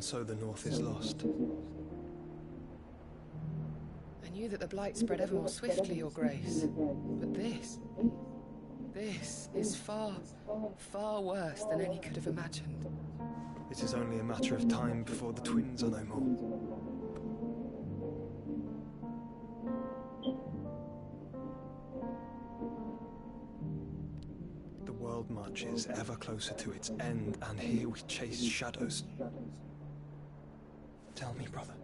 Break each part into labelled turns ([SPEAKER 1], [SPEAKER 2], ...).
[SPEAKER 1] so the North is lost.
[SPEAKER 2] I knew that the Blight spread ever more swiftly, Your Grace. But this is far, far worse than any could have imagined.
[SPEAKER 1] It is only a matter of time before the twins are no more. The world marches ever closer to its end, and here we chase shadows. Tell me, brother,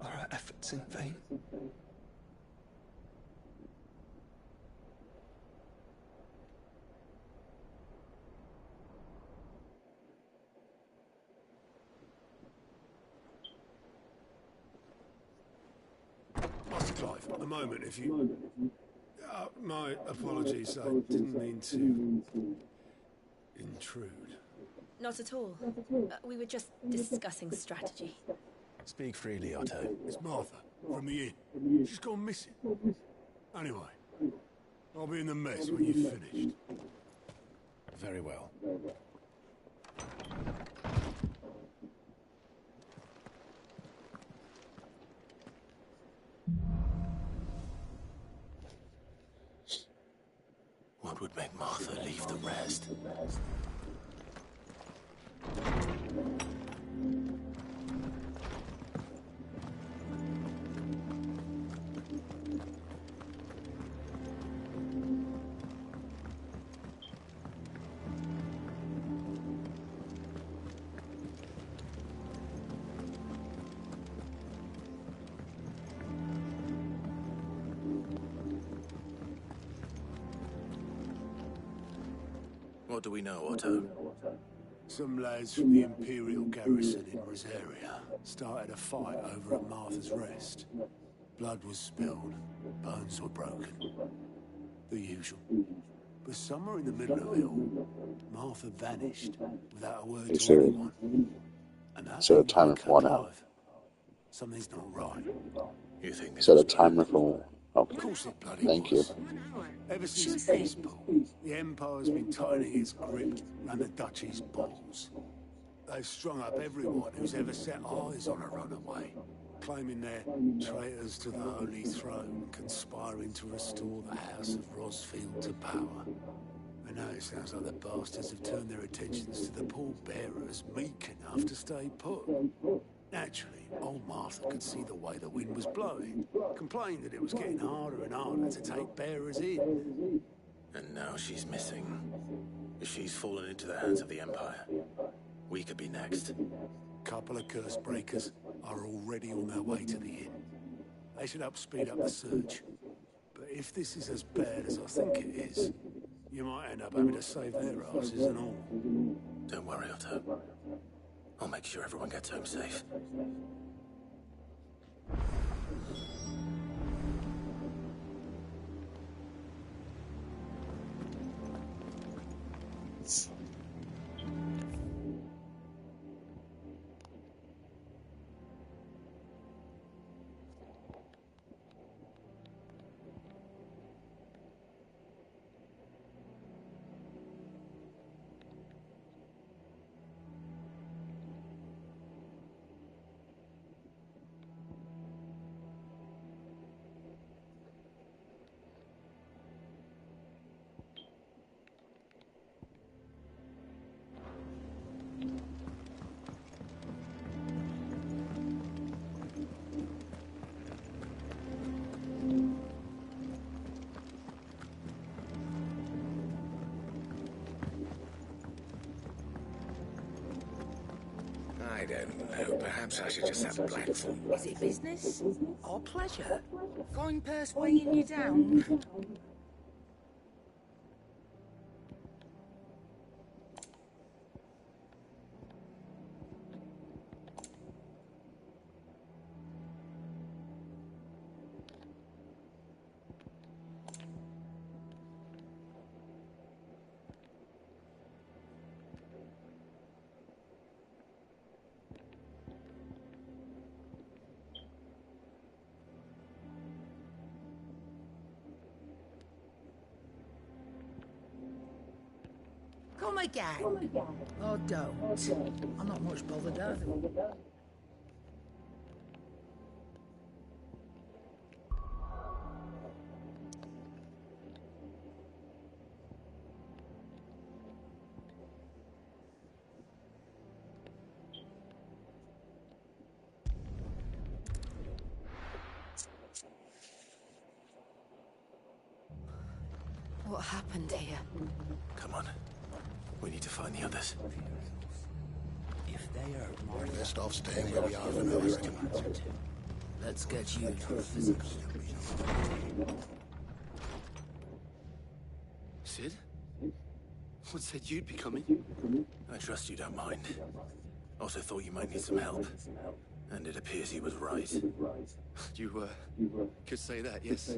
[SPEAKER 1] are our efforts in vain?
[SPEAKER 3] Master Clive, a moment, if you... my apologies, I didn't mean to intrude.
[SPEAKER 4] Not at all. We were just discussing strategy.
[SPEAKER 5] Speak freely, Otto.
[SPEAKER 3] It's Martha, from the inn. She's gone missing. Anyway, I'll be in the mess when you've finished.
[SPEAKER 5] Very well. What would make Martha leave the rest? What do we know, Otto?
[SPEAKER 3] Some lads from the Imperial garrison in Rosaria started a fight over at Martha's Rest. Blood was spilled, bones were broken. The usual. But somewhere in the middle of it all, Martha vanished without a word to anyone. And that's
[SPEAKER 6] Set a timer for 1 hour.
[SPEAKER 3] Something's not right.
[SPEAKER 5] You think this
[SPEAKER 6] Set a
[SPEAKER 5] was
[SPEAKER 6] timer for...
[SPEAKER 3] Of
[SPEAKER 6] Okay.
[SPEAKER 3] course it bloody
[SPEAKER 6] Thank you.
[SPEAKER 3] was. Ever since Aespo, the Empire's been tightening its grip around the Duchy's balls. They've strung up everyone who's ever set eyes on a runaway, claiming they're traitors to the Holy Throne, conspiring to restore the House of Rosfield to power. And now it sounds like the bastards have turned their attentions to the pallbearers meek enough to stay put. Naturally, old Martha could see the way the wind was blowing, complained that it was getting harder and harder to take bearers in.
[SPEAKER 5] And now she's missing. If she's fallen into the hands of the Empire, we could be next.
[SPEAKER 3] Couple of curse breakers are already on their way to the inn. They should help speed up the search. But if this is as bad as I think it is, you might end up having to save their asses and all.
[SPEAKER 5] Don't worry, Otto. I'll make sure everyone gets home safe. I don't know. Perhaps I should just have a platform.
[SPEAKER 7] Is it business or pleasure? Coin purse weighing you down? Come again. Or don't. I'm not much bothered either.
[SPEAKER 4] What happened here?
[SPEAKER 5] Come on. We need to find the others.
[SPEAKER 7] If they are
[SPEAKER 6] We're best off staying where we are for now, I reckon.
[SPEAKER 7] let's get you to a physical.
[SPEAKER 8] Sid? What said you'd be coming?
[SPEAKER 5] I trust you don't mind. Also thought you might need some help. And it appears he was right.
[SPEAKER 8] You, could say that, yes?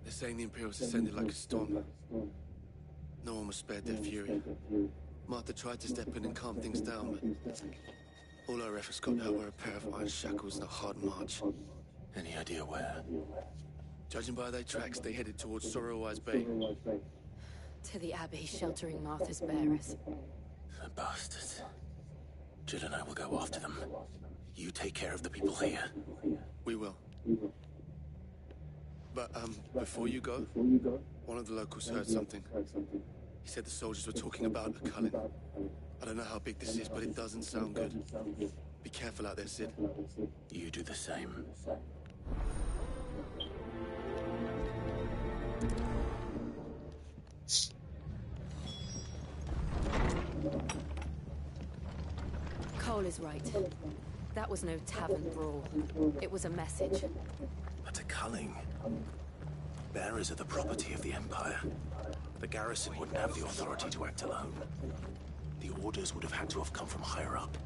[SPEAKER 8] They're saying the Imperials descended like a storm. No one was spared their fury. Martha tried to step in and calm things down, but all our efforts got her were a pair of iron shackles and a hard march.
[SPEAKER 5] Any idea where?
[SPEAKER 8] Judging by their tracks, they headed towards Sorrowwise Bay.
[SPEAKER 4] To the Abbey sheltering Martha's bearers.
[SPEAKER 5] The bastards. Jill and I will go after them. You take care of the people here.
[SPEAKER 8] We will. But, before you go, one of the locals heard something. He said the soldiers were talking about a Cullen. I don't know how big this is, but it doesn't sound good. Be careful out there, Sid.
[SPEAKER 5] You do the same.
[SPEAKER 4] Cole is right. That was no tavern brawl. It was a message.
[SPEAKER 5] But a culling. Bearers are the property of the Empire. The garrison wouldn't have the authority to act alone. The orders would have had to have come from higher up.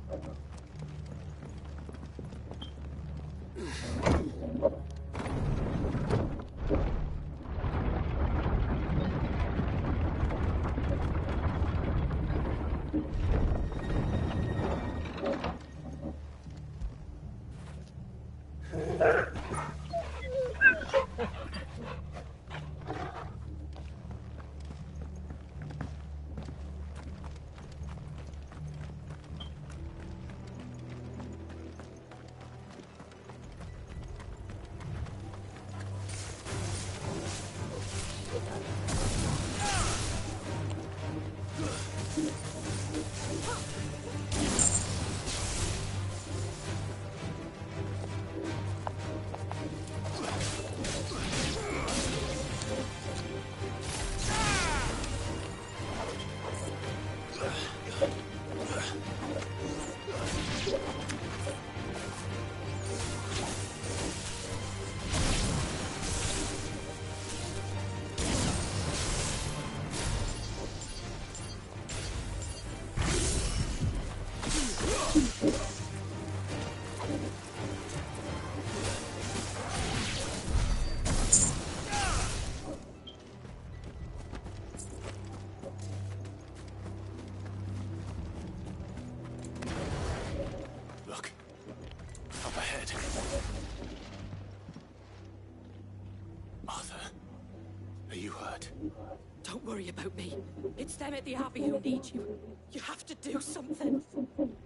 [SPEAKER 9] Don't worry about me. It's them at the Abbey who need you. You have to do something.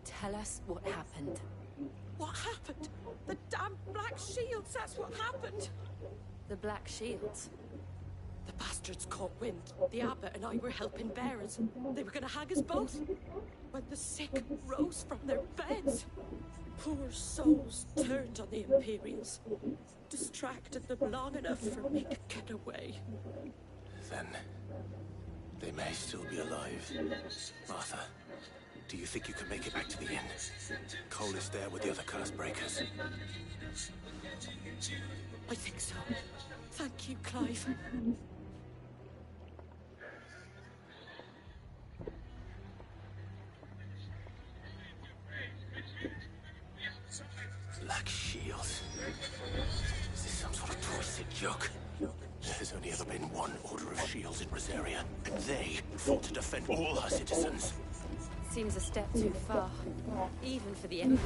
[SPEAKER 4] Tell us what happened.
[SPEAKER 9] What happened? The damn Black Shields, that's what happened.
[SPEAKER 4] The Black Shields?
[SPEAKER 9] The bastards caught wind. The Abbot and I were helping bearers. They were gonna hang us both. When the sick rose from their beds, poor souls turned on the Imperials. Distracted them long enough for me to get away.
[SPEAKER 5] Then they may still be alive. Martha, do you think you can make it back to the inn? Cole is there with the other curse breakers.
[SPEAKER 9] I think so. Thank you, Clive.
[SPEAKER 5] Black Shield. Is this some sort of twisted joke? There has only ever been one Order of Shields in Rosaria, and they fought to defend all her citizens.
[SPEAKER 4] Seems a step too far, even for the Empire.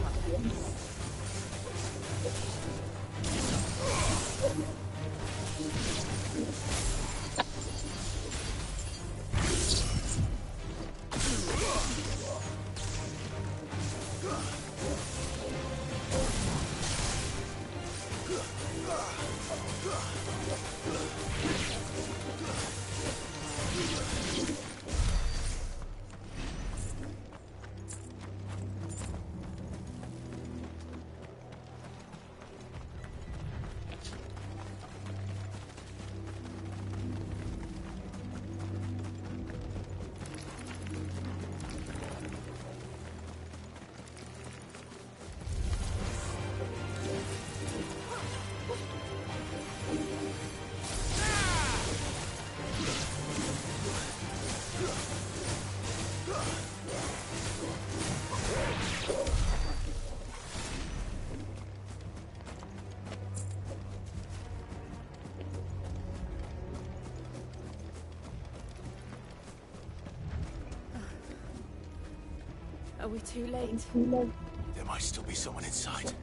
[SPEAKER 4] Are we too late?
[SPEAKER 5] There might still be someone inside.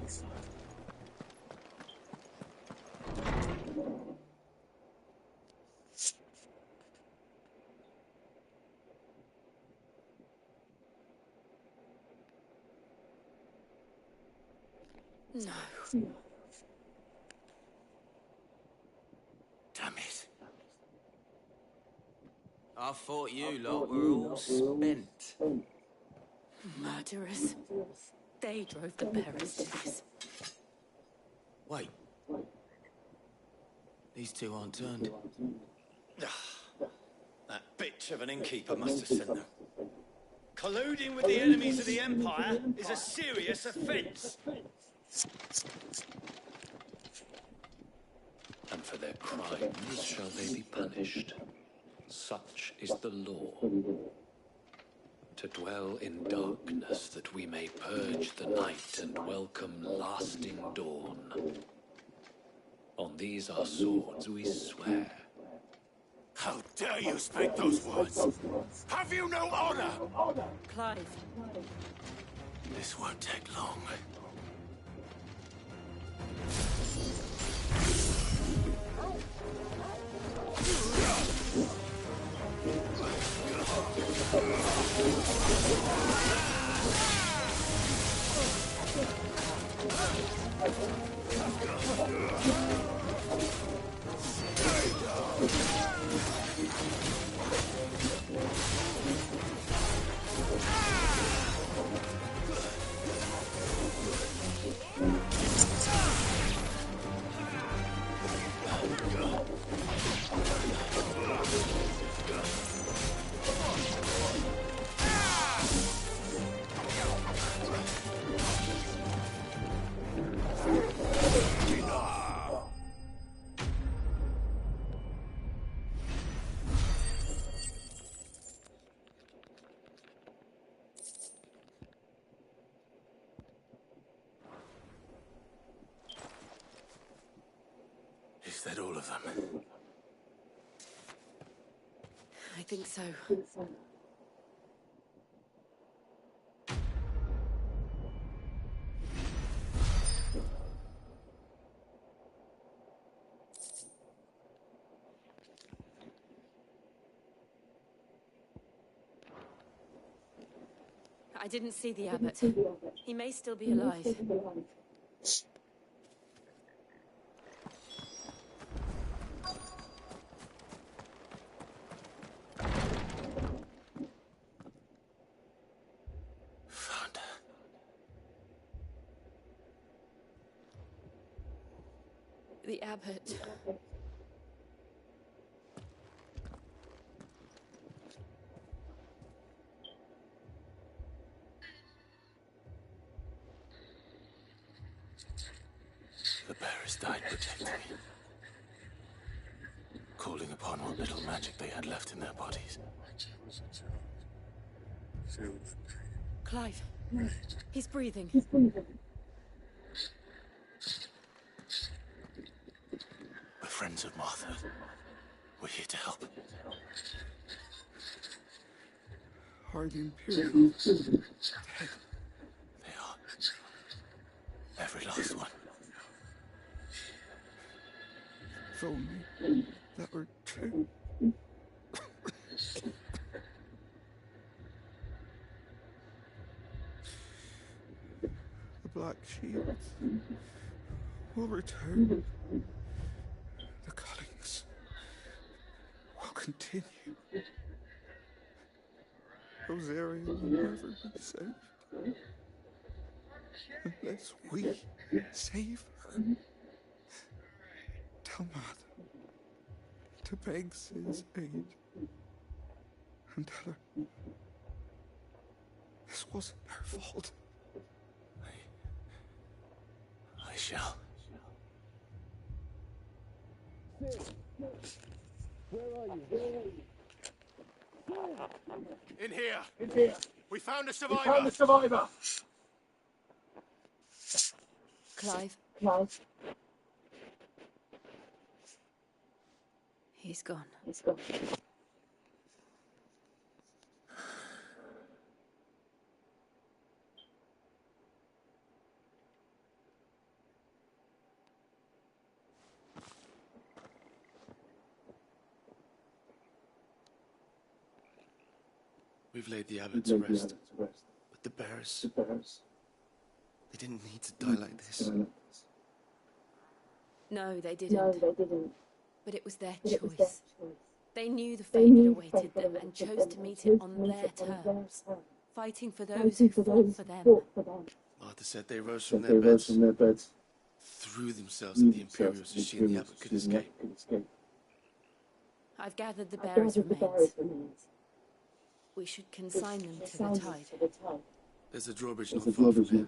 [SPEAKER 4] No.
[SPEAKER 5] Damn it.
[SPEAKER 10] I thought you lot were all spent.
[SPEAKER 4] Murderers. They drove the bearers to this.
[SPEAKER 10] Wait. These two aren't turned.
[SPEAKER 11] That bitch of an innkeeper must have sent them. Colluding with the enemies of the Empire is a serious offence.
[SPEAKER 12] And for their crimes shall they be punished. Such is the law. To dwell in darkness that we may purge the night and welcome lasting dawn. On these our swords we swear.
[SPEAKER 3] How dare you speak those words? Have you no honor?
[SPEAKER 4] Clive.
[SPEAKER 5] This won't take long. Is that all of them?
[SPEAKER 4] I think so. I didn't see the abbot. He may still be alive.
[SPEAKER 5] Found her.
[SPEAKER 4] The abbot.
[SPEAKER 5] The bearers died protecting me. Calling upon what little magic they had left in their bodies.
[SPEAKER 4] Clive. He's breathing.
[SPEAKER 5] We're friends of Martha. We're here to help.
[SPEAKER 3] Are the Imperials dead?
[SPEAKER 5] They are. Every last one.
[SPEAKER 3] If only that were true. The Black Shields will return. The cuttings will continue. Rosaria will never be saved unless we save her. Tell Martha to beg Sid's aid and tell her this wasn't her fault.
[SPEAKER 5] I shall.
[SPEAKER 3] Where are you?
[SPEAKER 11] In here.
[SPEAKER 3] In here.
[SPEAKER 11] We found a survivor.
[SPEAKER 3] We found a survivor.
[SPEAKER 4] Clive. He's gone.
[SPEAKER 8] We've laid the abbot to rest. But the bearers... They didn't need to die like this.
[SPEAKER 4] No, they didn't. But it was their choice. They knew the fate that awaited them and chose to meet it on their terms, fighting for those who fought for them.
[SPEAKER 8] Martha said they rose from their beds, threw themselves at the Imperials so she and the abbot could escape.
[SPEAKER 4] I've gathered the bearers' remains. We should consign them to the tide.
[SPEAKER 8] There's a drawbridge not far from here.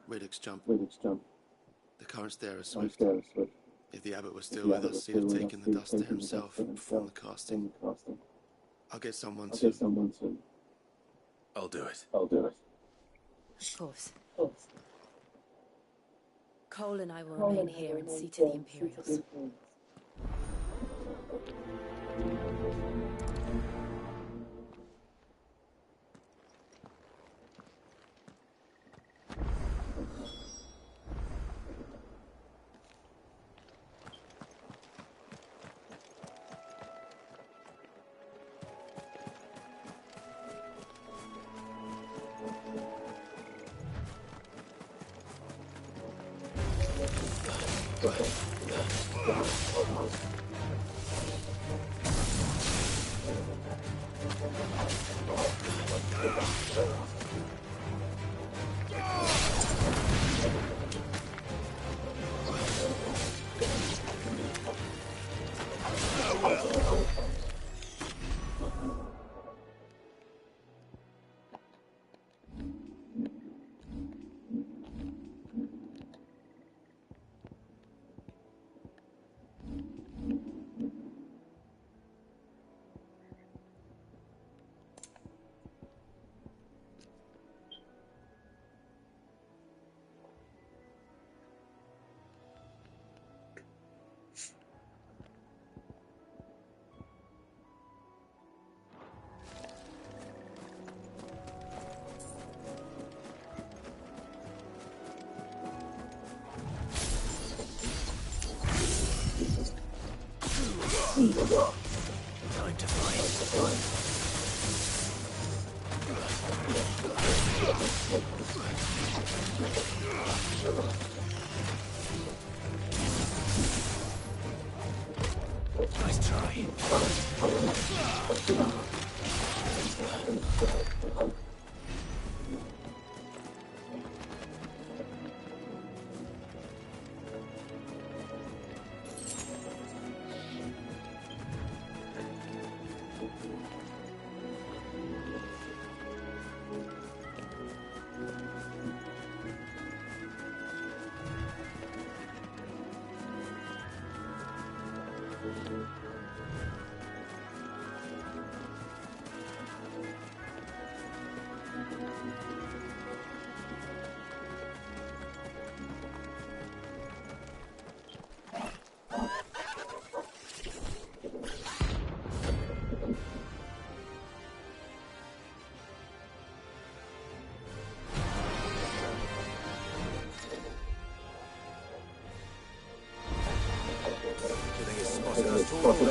[SPEAKER 8] Radix jump. The current's there are swift. If the abbot was still with us, he'd have taken the dust there himself and performed the casting. I'll get someone to...
[SPEAKER 5] I'll do it.
[SPEAKER 4] Of course. Cole and I will remain here and see to the Imperials.
[SPEAKER 5] Time to fight. Nice try. What am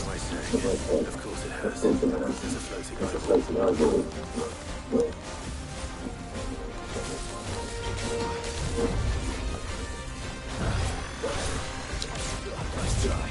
[SPEAKER 5] I saying? Of course it has. There's a floating island. Nice try.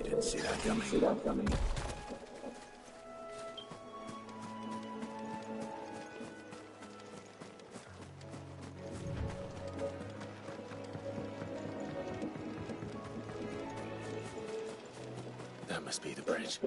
[SPEAKER 5] Didn't see that coming. That must be the bridge.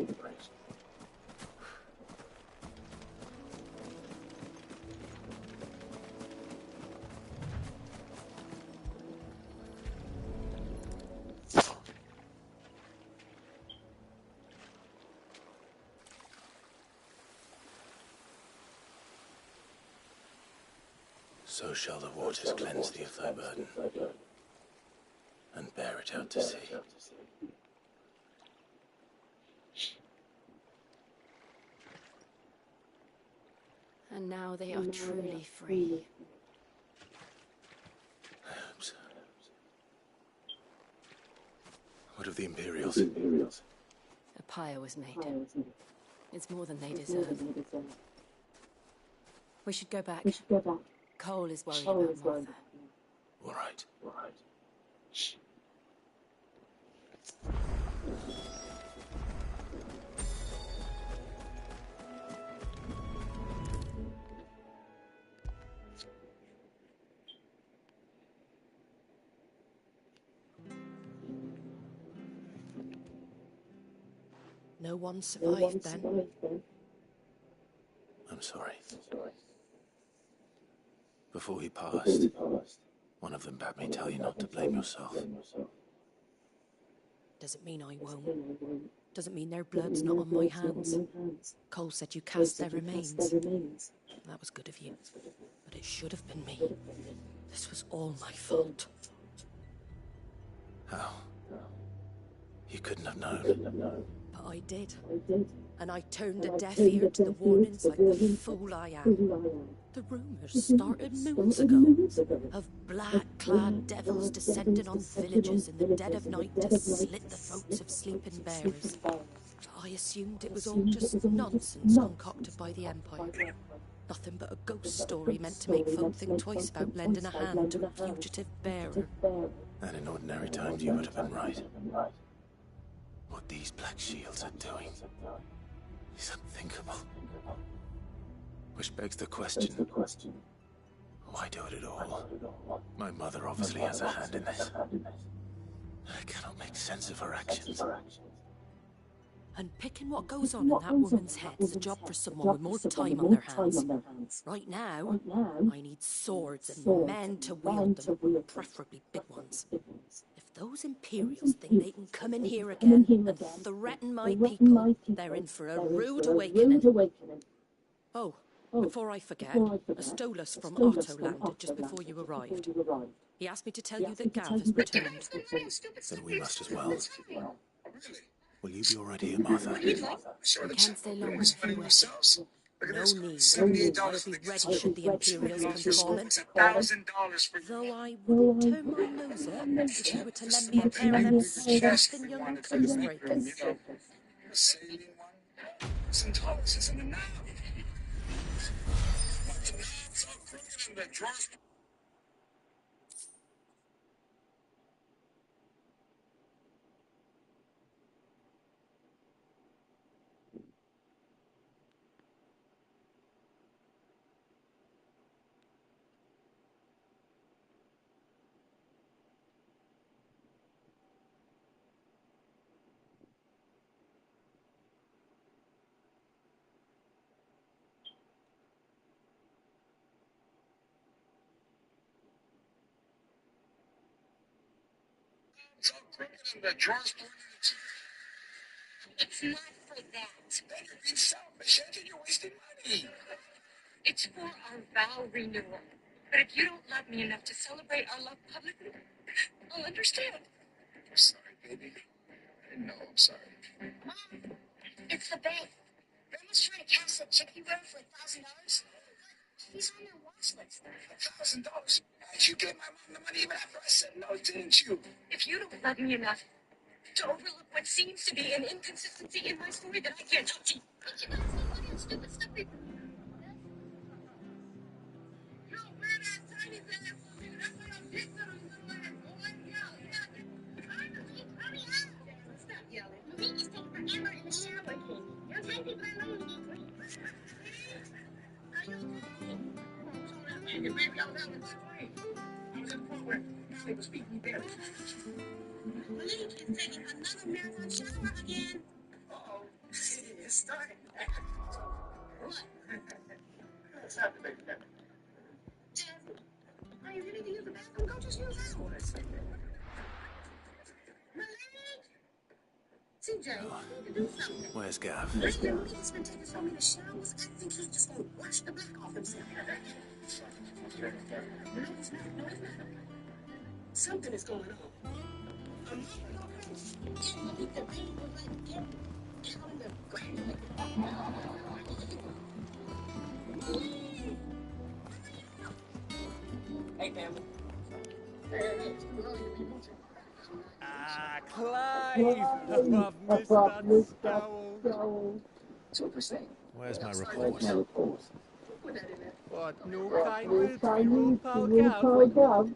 [SPEAKER 5] So shall the waters cleanse thee of thy burden, and bear it out to sea.
[SPEAKER 4] And now they are truly free.
[SPEAKER 5] I hope so. What of the Imperials?
[SPEAKER 4] A pyre was made. It's more than they deserve. We should go back. Cole is worried about Martha.
[SPEAKER 5] All right.
[SPEAKER 9] No one survived then?
[SPEAKER 5] I'm sorry. Before he passed, one of them bade me tell you not to blame yourself.
[SPEAKER 9] Doesn't mean I won't. Doesn't mean their blood's not on my hands. Cole said you cast their remains. That was good of you. But it should have been me. This was all my fault.
[SPEAKER 5] How? You couldn't have known.
[SPEAKER 9] But I did. And I turned a deaf ear to the warnings like the fool I am. The rumours started moons ago of black-clad devils descending on villages in the dead of night to slit the throats of sleeping bears. I assumed it was all just nonsense concocted by the Empire. Nothing but a ghost story meant to make folk think twice about lending a hand to a fugitive bearer.
[SPEAKER 5] And in ordinary times you would have been right. What these Black Shields are doing is unthinkable. Which begs the question, why do it at all? My mother obviously has a hand in this. I cannot make sense of her actions.
[SPEAKER 9] Unpicking what goes on in that woman's head is a job for someone with more time on their hands. Right now, I need swords and men to wield them, preferably big ones. If those Imperials think they can come in here again and threaten my people, they're in for a rude awakening. Oh, before I forget, a Stolas from Otto landed just before you arrived. He asked me to tell you that Gav has returned.
[SPEAKER 5] Then we must as well. Will you be already here, Martha?
[SPEAKER 9] I can't stay longer if you will. No need. I'll be ready should the Imperials come calling. Though I wouldn't turn my nose up if you were to lend me a pair of them scoffing young curse breakers.
[SPEAKER 13] The sailing one? $1,000 isn't enough. But the knobs are crooked and the drawers. It's all crooked and the drawers pointing at you.
[SPEAKER 14] It's not for that.
[SPEAKER 13] Then you're being selfish, and you're wasting money.
[SPEAKER 14] It's for our vow renewal. But if you don't love me enough to celebrate our love publicly, I'll understand.
[SPEAKER 13] I'm sorry, baby. I didn't know. I'm sorry.
[SPEAKER 14] Mom, it's the bank. Grandma's trying to cash that check you wrote for $1,000. He's on their watch list.
[SPEAKER 13] $1,000? And you gave my mom the money even after I said no, didn't you?
[SPEAKER 14] If you don't love me enough to overlook what seems to be an inconsistency in my story, then I can't talk to you. But you don't see money and stupid stuff. You weird-ass tiny ass will do. That's what I'm pissed at him, little ass boy. Yeah. Hurry up. Stop yelling. You just take forever in the shower, kid. Don't take people that long to get clean. Are you okay?
[SPEAKER 13] Baby, I was having a scream. I was at the point where Molly was beating me down.
[SPEAKER 14] Malik is taking another marathon shower again.
[SPEAKER 13] Uh-oh. It's starting.
[SPEAKER 14] What?
[SPEAKER 13] It's happening, baby.
[SPEAKER 14] Jasmine, are you ready to use the bathroom? Go just use ours. Malik! CJ, you need to do something.
[SPEAKER 5] Where's Gav?
[SPEAKER 14] Lately, Malik's been taking so many showers, I think he's just gonna wash the back off himself. No, it's not.
[SPEAKER 13] Something is going on. Hey, family.
[SPEAKER 15] Clive! Above Mr. Scowl.
[SPEAKER 13] So what we're saying.
[SPEAKER 5] Where's my report?
[SPEAKER 15] What, no kind words for your pal Gav?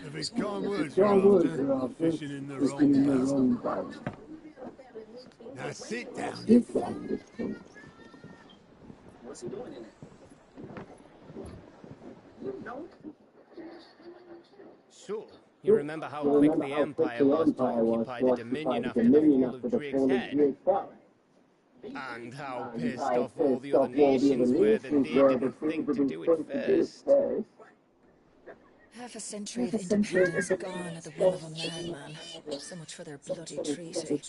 [SPEAKER 3] If it's kind words you're after, fishing in the wrong barrel. Now sit down.
[SPEAKER 13] What's he doing in it? You know?
[SPEAKER 15] So, you remember how quick the Empire was to occupy the Dominion after the fall of Drake's Head? And how pissed off all the other nations were that they didn't think to do it first.
[SPEAKER 2] Half a century of independence gone at the whim of a madman. So much for their bloody treaty.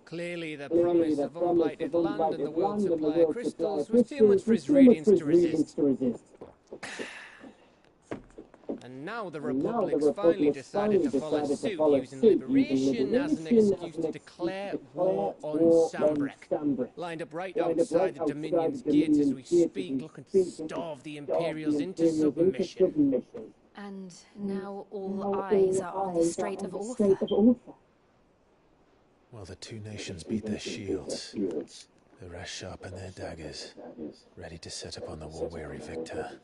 [SPEAKER 15] Clearly the promise of unblighted land and the world supply of crystals was too much for his radiance to resist. And now the Republic's finally decided to follow suit, using liberation as an excuse to declare war on Sambrek. Lined up right outside the Dominion's gates as we speak, looking to starve the Imperials into submission.
[SPEAKER 4] And now all eyes are on the Strait of Ortha.
[SPEAKER 5] While the two nations beat their shields, the rest sharpen their daggers, ready to set upon the war-weary victor.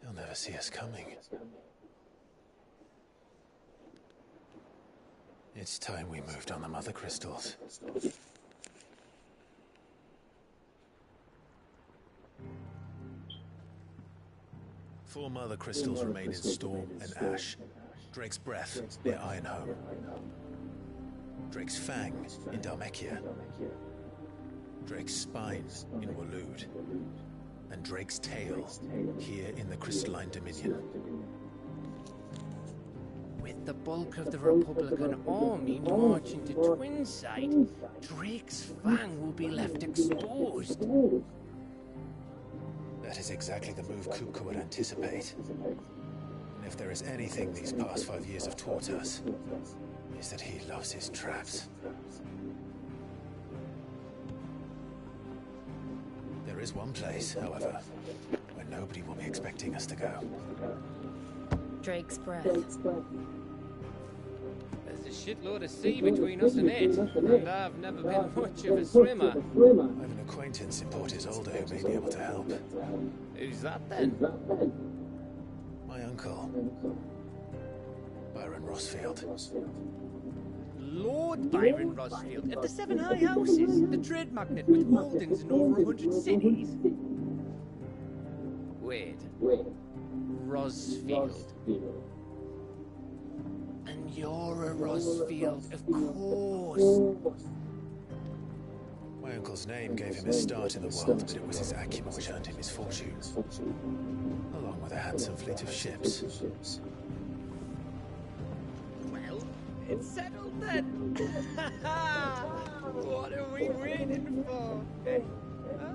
[SPEAKER 5] They'll never see us coming. It's time we moved on the mother crystals. Four mother crystals remain in Storm and Ash. Drake's Breath near Ironhome. Drake's Fang in Dhalmekia. Drake's Spine in Waloed. And Drake's Tail here in the Crystalline Dominion.
[SPEAKER 15] With the bulk of the Republican army marching to Twinside, Drake's Fang will be left exposed.
[SPEAKER 5] That is exactly the move Kupka would anticipate. And if there is anything these past 5 years have taught us, is that he loves his traps. There is one place, however, where nobody will be expecting us to go.
[SPEAKER 4] Drake's Breath.
[SPEAKER 15] There's a shitload of sea between us and it, and I've never been much of a swimmer.
[SPEAKER 5] I have an acquaintance in Port Isolde who may be able to help.
[SPEAKER 15] Who's that then?
[SPEAKER 5] My uncle, Byron Rossfield.
[SPEAKER 15] Lord Byron Rossfield of the Seven High Houses, the trade magnate with holdings in over 100 cities. Wait. Rossfield. And you're a Rossfield, of course.
[SPEAKER 5] My uncle's name gave him his start in the world, but it was his acumen which earned him his fortune, along with a handsome fleet of ships.
[SPEAKER 15] Well, it's settled then. What are we waiting for? Eh? Huh?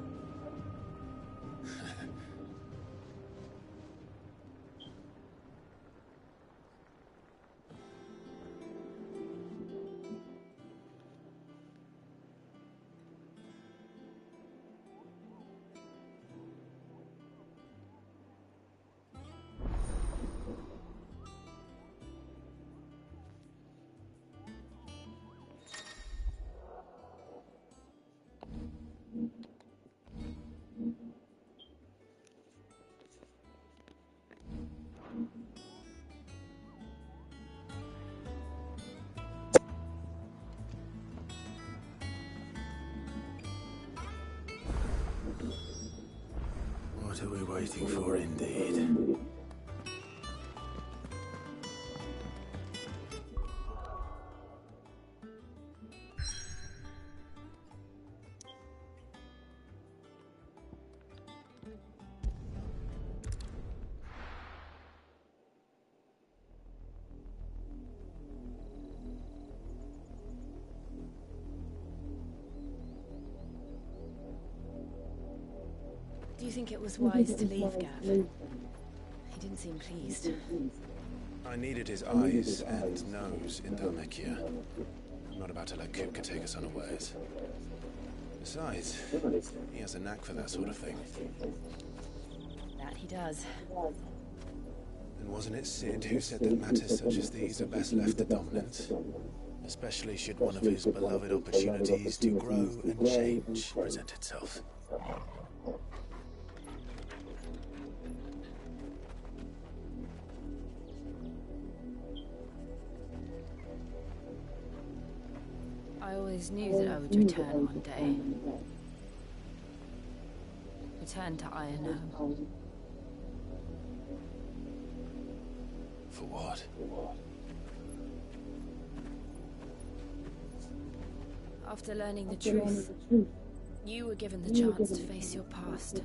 [SPEAKER 5] What are we waiting for, indeed?
[SPEAKER 4] Do you think it was wise to leave, Gav? He didn't seem pleased.
[SPEAKER 5] I needed his eyes and nose in Dhalmekia. I'm not about to let Kupka take us unawares. Besides, he has a knack for that sort of thing.
[SPEAKER 4] That he does.
[SPEAKER 5] And wasn't it Sid who said that matters such as these are best left to dominance? Especially should one of his beloved opportunities to grow and change present itself.
[SPEAKER 4] I always knew that I would return one day. Return to Ironhome.
[SPEAKER 5] For what?
[SPEAKER 4] After learning the truth, you were given the chance to face your past.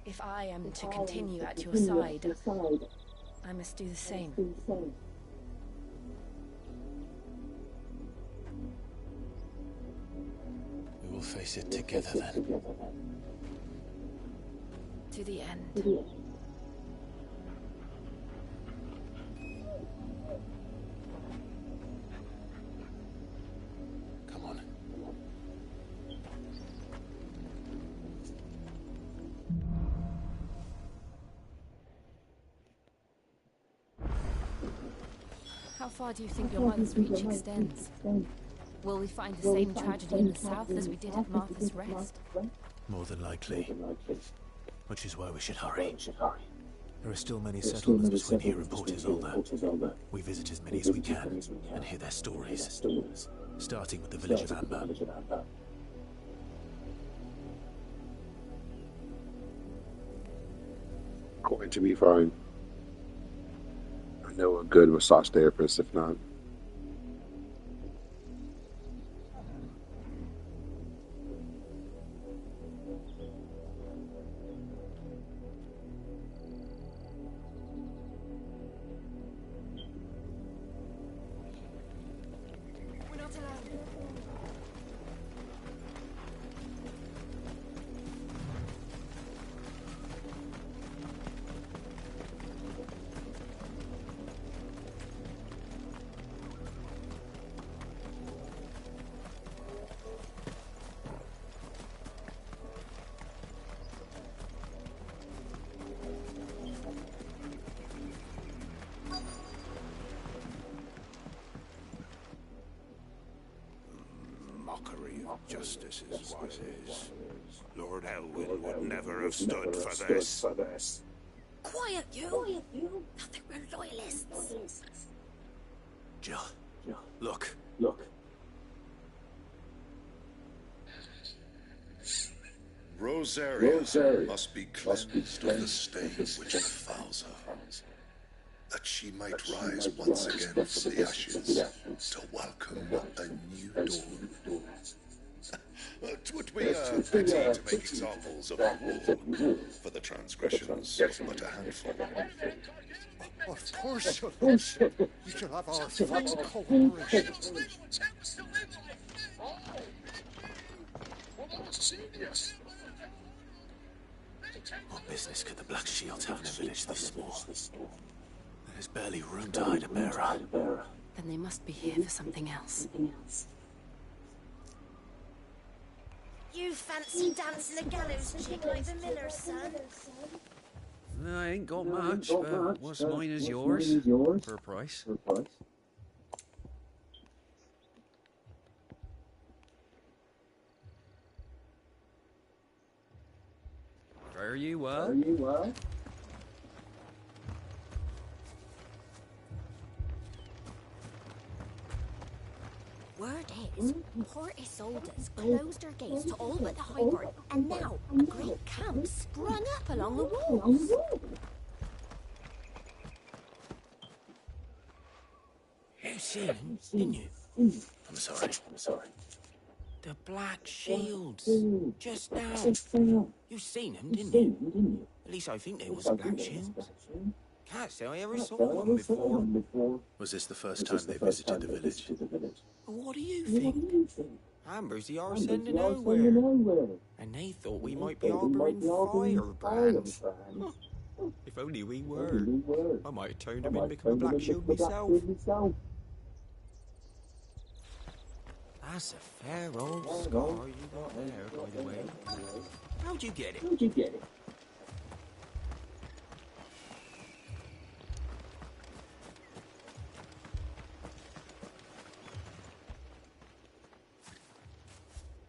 [SPEAKER 4] If I am to continue at your side, I must do the same.
[SPEAKER 5] We will face it together then.
[SPEAKER 4] To the end.
[SPEAKER 5] Come on.
[SPEAKER 4] How far do you think your mother's reach extends? Will we find the same tragedy in the south as we did at Martha's Rest?
[SPEAKER 5] More than likely. Which is why we should hurry. There are still many settlements between here and Port Isolde. We visit as many as we can and hear their stories, starting with the village of Amber.
[SPEAKER 16] Going to be fine. I know a good massage therapist, if not.
[SPEAKER 3] Justice is what is. Lord Elwyn would never have stood for this.
[SPEAKER 9] Quiet, you! Nothing, we're loyalists.
[SPEAKER 5] Jill, look.
[SPEAKER 17] Rosaria must be cleansed of the stain which defiles her, that she might rise once again from the ashes to welcome a new dawn. 'Twould be a pity to make examples of the wool, for the transgressions of but a handful.
[SPEAKER 3] Of course you shall have our full cooperation.
[SPEAKER 5] What business could the Black Shields have in a village this small? There's barely room to hide a bearer.
[SPEAKER 4] Then they must be here for something else.
[SPEAKER 9] You fancy dancing a gallows jig like the miller's son?
[SPEAKER 18] I ain't got much, but what's mine is yours, for a price. Fare you well?
[SPEAKER 9] Word is, Port Isolde's closed her gates to all but the Highborn, and now a great camp sprung up along the walls.
[SPEAKER 10] You seen them, didn't you?
[SPEAKER 5] I'm sorry.
[SPEAKER 10] The Black Shields. Just now. You seen them, didn't you? At least I think they was the Black Shields. Can't say I ever saw them before.
[SPEAKER 5] Was this the first time they visited the village?
[SPEAKER 10] What do you think? Amber's the arse end of nowhere. And they thought we might be harbouring firebrands. If only we were. I might have turned them in and become a Black Shield myself. That's a fair old scar you got there, by the way. How'd you get it?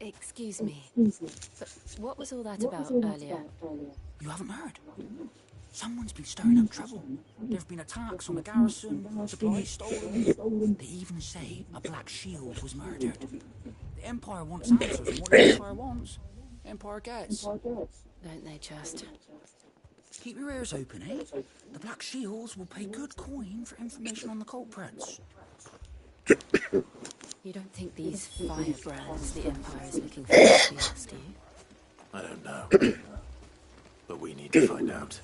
[SPEAKER 4] Excuse me, but what was all that about earlier?
[SPEAKER 7] You haven't heard? Someone's been stirring up trouble. There have been attacks on the garrison, supplies stolen. They even say a Black Shield was murdered. The Empire wants answers, and what the Empire wants, Empire gets.
[SPEAKER 4] Don't they just?
[SPEAKER 7] Keep your ears open, eh? The Black Shields will pay good coin for information on the culprits.
[SPEAKER 4] You don't think these firebrands the Empire is looking for shields, do you?
[SPEAKER 5] I don't know. But we need to find out.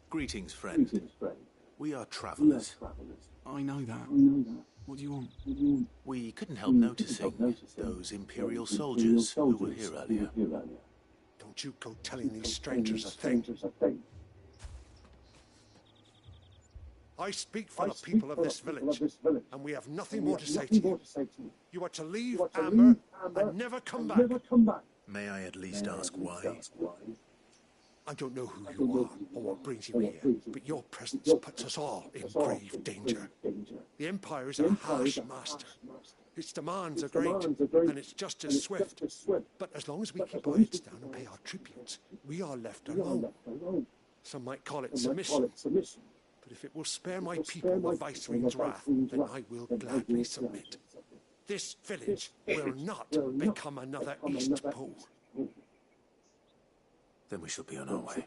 [SPEAKER 5] Greetings, friend. We are travelers.
[SPEAKER 18] I know that. What do you want?
[SPEAKER 5] We couldn't help noticing those Imperial soldiers who were here earlier.
[SPEAKER 3] Don't you go telling these strangers a thing. I speak for the people of this village, and we have nothing more to say to you. You are to leave Amber and never come back.
[SPEAKER 17] May I at least ask why?
[SPEAKER 3] I don't know who you are or what brings you here, but your presence puts us all in grave danger. The Empire is a harsh master. Its demands are great, and its justice swift. But as long as we keep our heads down and pay our tributes, we are left alone. Some might call it submission. But if it will spare my people the Viceroy's wrath, then I will gladly submit. This village will not become another East Pole.
[SPEAKER 5] Then we shall be on our way.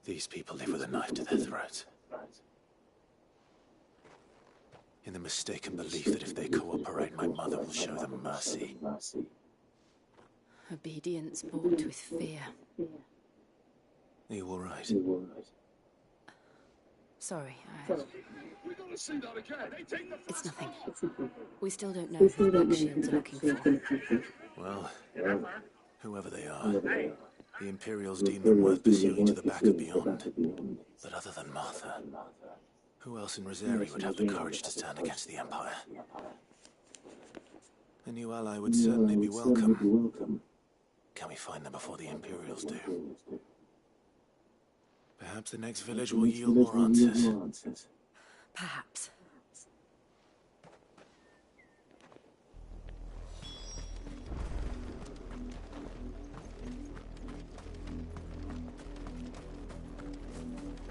[SPEAKER 5] These people live with a knife to their throats, in the mistaken belief that if they cooperate, my mother will show them mercy.
[SPEAKER 4] Obedience bought with fear.
[SPEAKER 5] Are you all right?
[SPEAKER 4] Sorry,
[SPEAKER 14] We're gonna see that again. They take the
[SPEAKER 4] it's nothing. We still don't know who the Black Shields are looking for.
[SPEAKER 5] Well, whoever they are, the Imperials deem them worth pursuing to the back and beyond. But other than Martha, who else in Rosari would have the courage to stand against the Empire? A new ally would certainly be welcome. Can we find them before the Imperials do? Perhaps the next village will yield more answers.
[SPEAKER 4] Perhaps.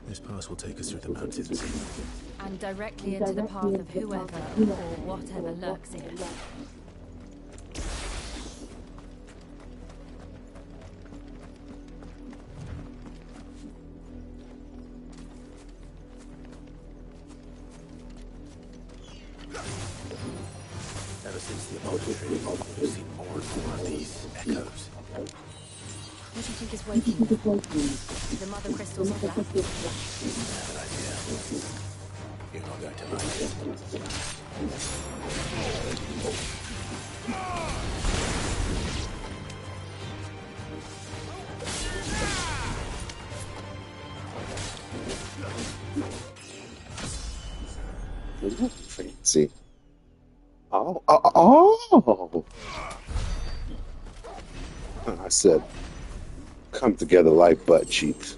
[SPEAKER 5] This pass will take us through the mountains.
[SPEAKER 4] And directly into the path of whoever or whatever lurks here.
[SPEAKER 5] Ever since the apothecary, we've seen more and more of these echoes.
[SPEAKER 4] What do you think is waking them? The mother crystals of death?
[SPEAKER 5] I have an idea. You're not going to like
[SPEAKER 16] it. Fancy. Oh! I said, come together like butt cheeks.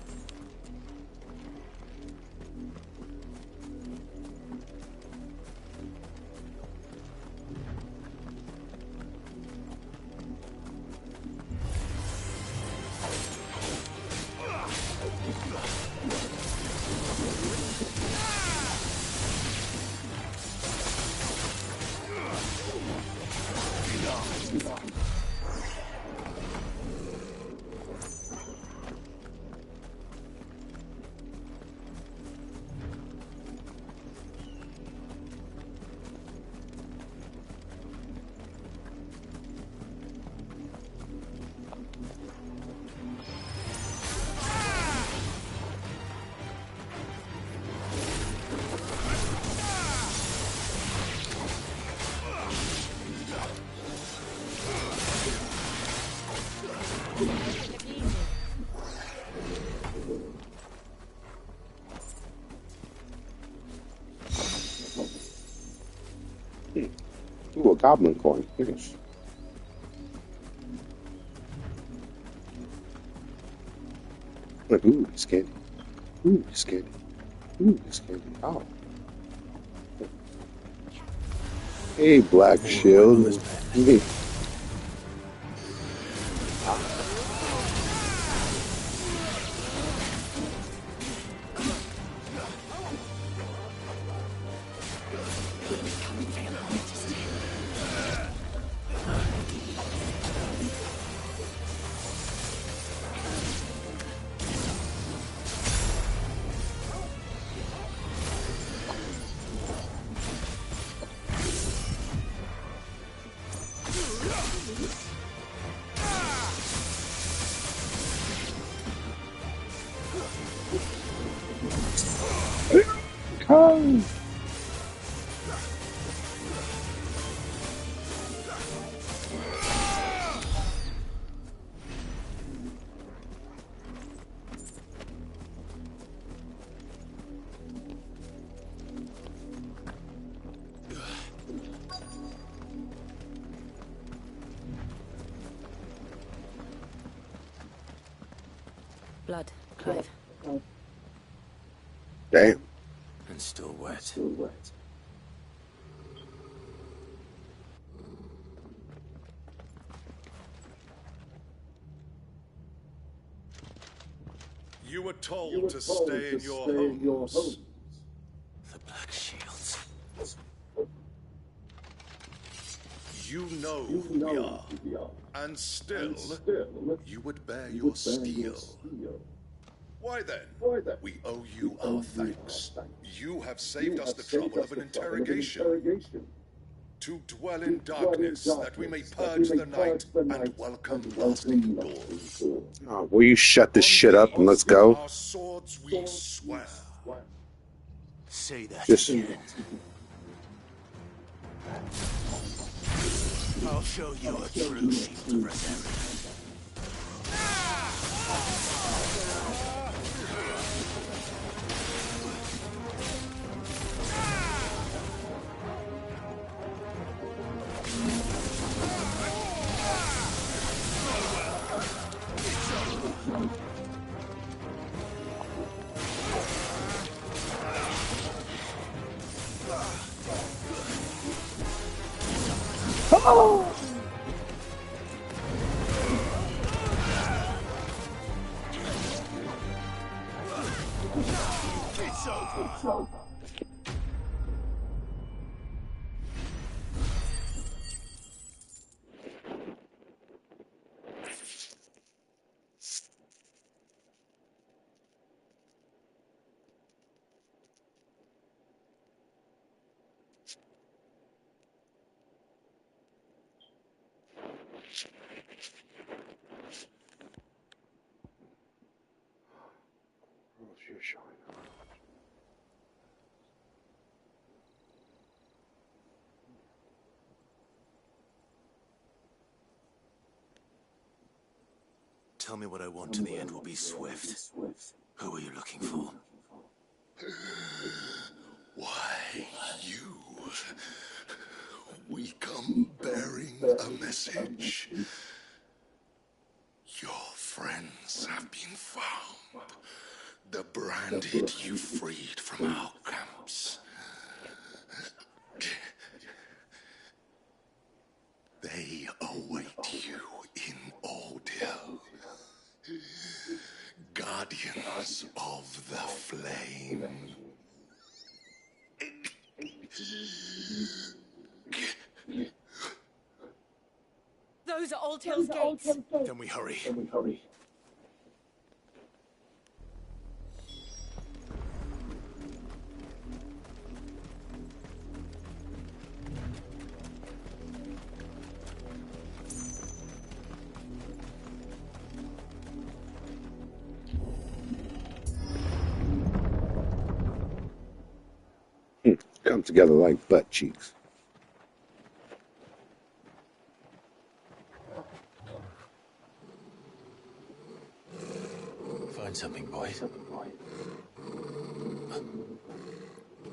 [SPEAKER 16] Ooh, a goblin coin. Yes. Like, ooh, it's candy. Ooh, it's candy. Ooh, it's candy. Oh. Hey, Black Shield. Hey.
[SPEAKER 4] Clive.
[SPEAKER 16] Damn.
[SPEAKER 5] And still wet.
[SPEAKER 17] You were told to stay in your homes.
[SPEAKER 5] The Black Shields.
[SPEAKER 17] You know who we are. And still, you would bear your steel. Why then? We owe you our thanks. You have saved us the trouble of an interrogation. To dwell in darkness, that we may purge the night and welcome lasting dawn.
[SPEAKER 16] Oh, will you shut this shit up and let's go?
[SPEAKER 17] Our swords we swear.
[SPEAKER 5] Say that
[SPEAKER 16] Just
[SPEAKER 5] again. I'll show you a true shield of Reserve.
[SPEAKER 16] Oh!
[SPEAKER 5] It's over. Tell me what I want and the end will be swift. Who are you looking for?
[SPEAKER 17] Why, you. We come bearing a message. Your friends have been found. The branded you freed from our camps. They await you in Ordeal. Guardians of the Flame.
[SPEAKER 4] Those are Old Tales gates.
[SPEAKER 5] Then we hurry.
[SPEAKER 16] Come together like butt cheeks.
[SPEAKER 5] Find something, boy.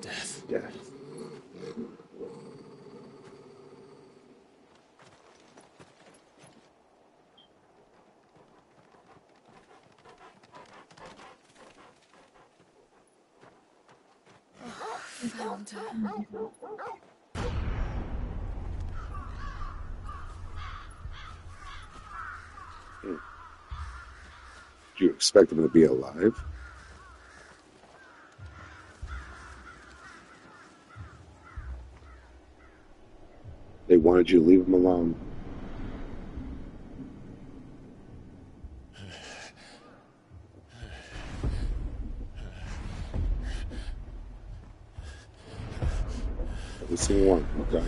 [SPEAKER 5] Death.
[SPEAKER 2] Found her.
[SPEAKER 16] Do you expect them to be alive? They wanted you to leave them alone. Every single one, okay?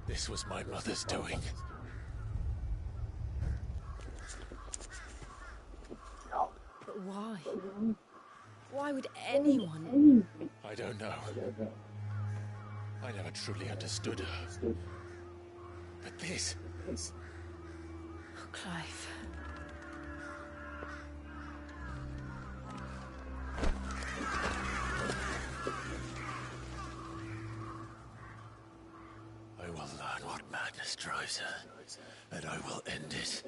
[SPEAKER 5] This was my mother's doing.
[SPEAKER 4] But why? Why would anyone?
[SPEAKER 5] I don't know. I never truly understood her. But this...
[SPEAKER 4] Oh, Clive.
[SPEAKER 5] I will learn what madness drives her, and I will end it.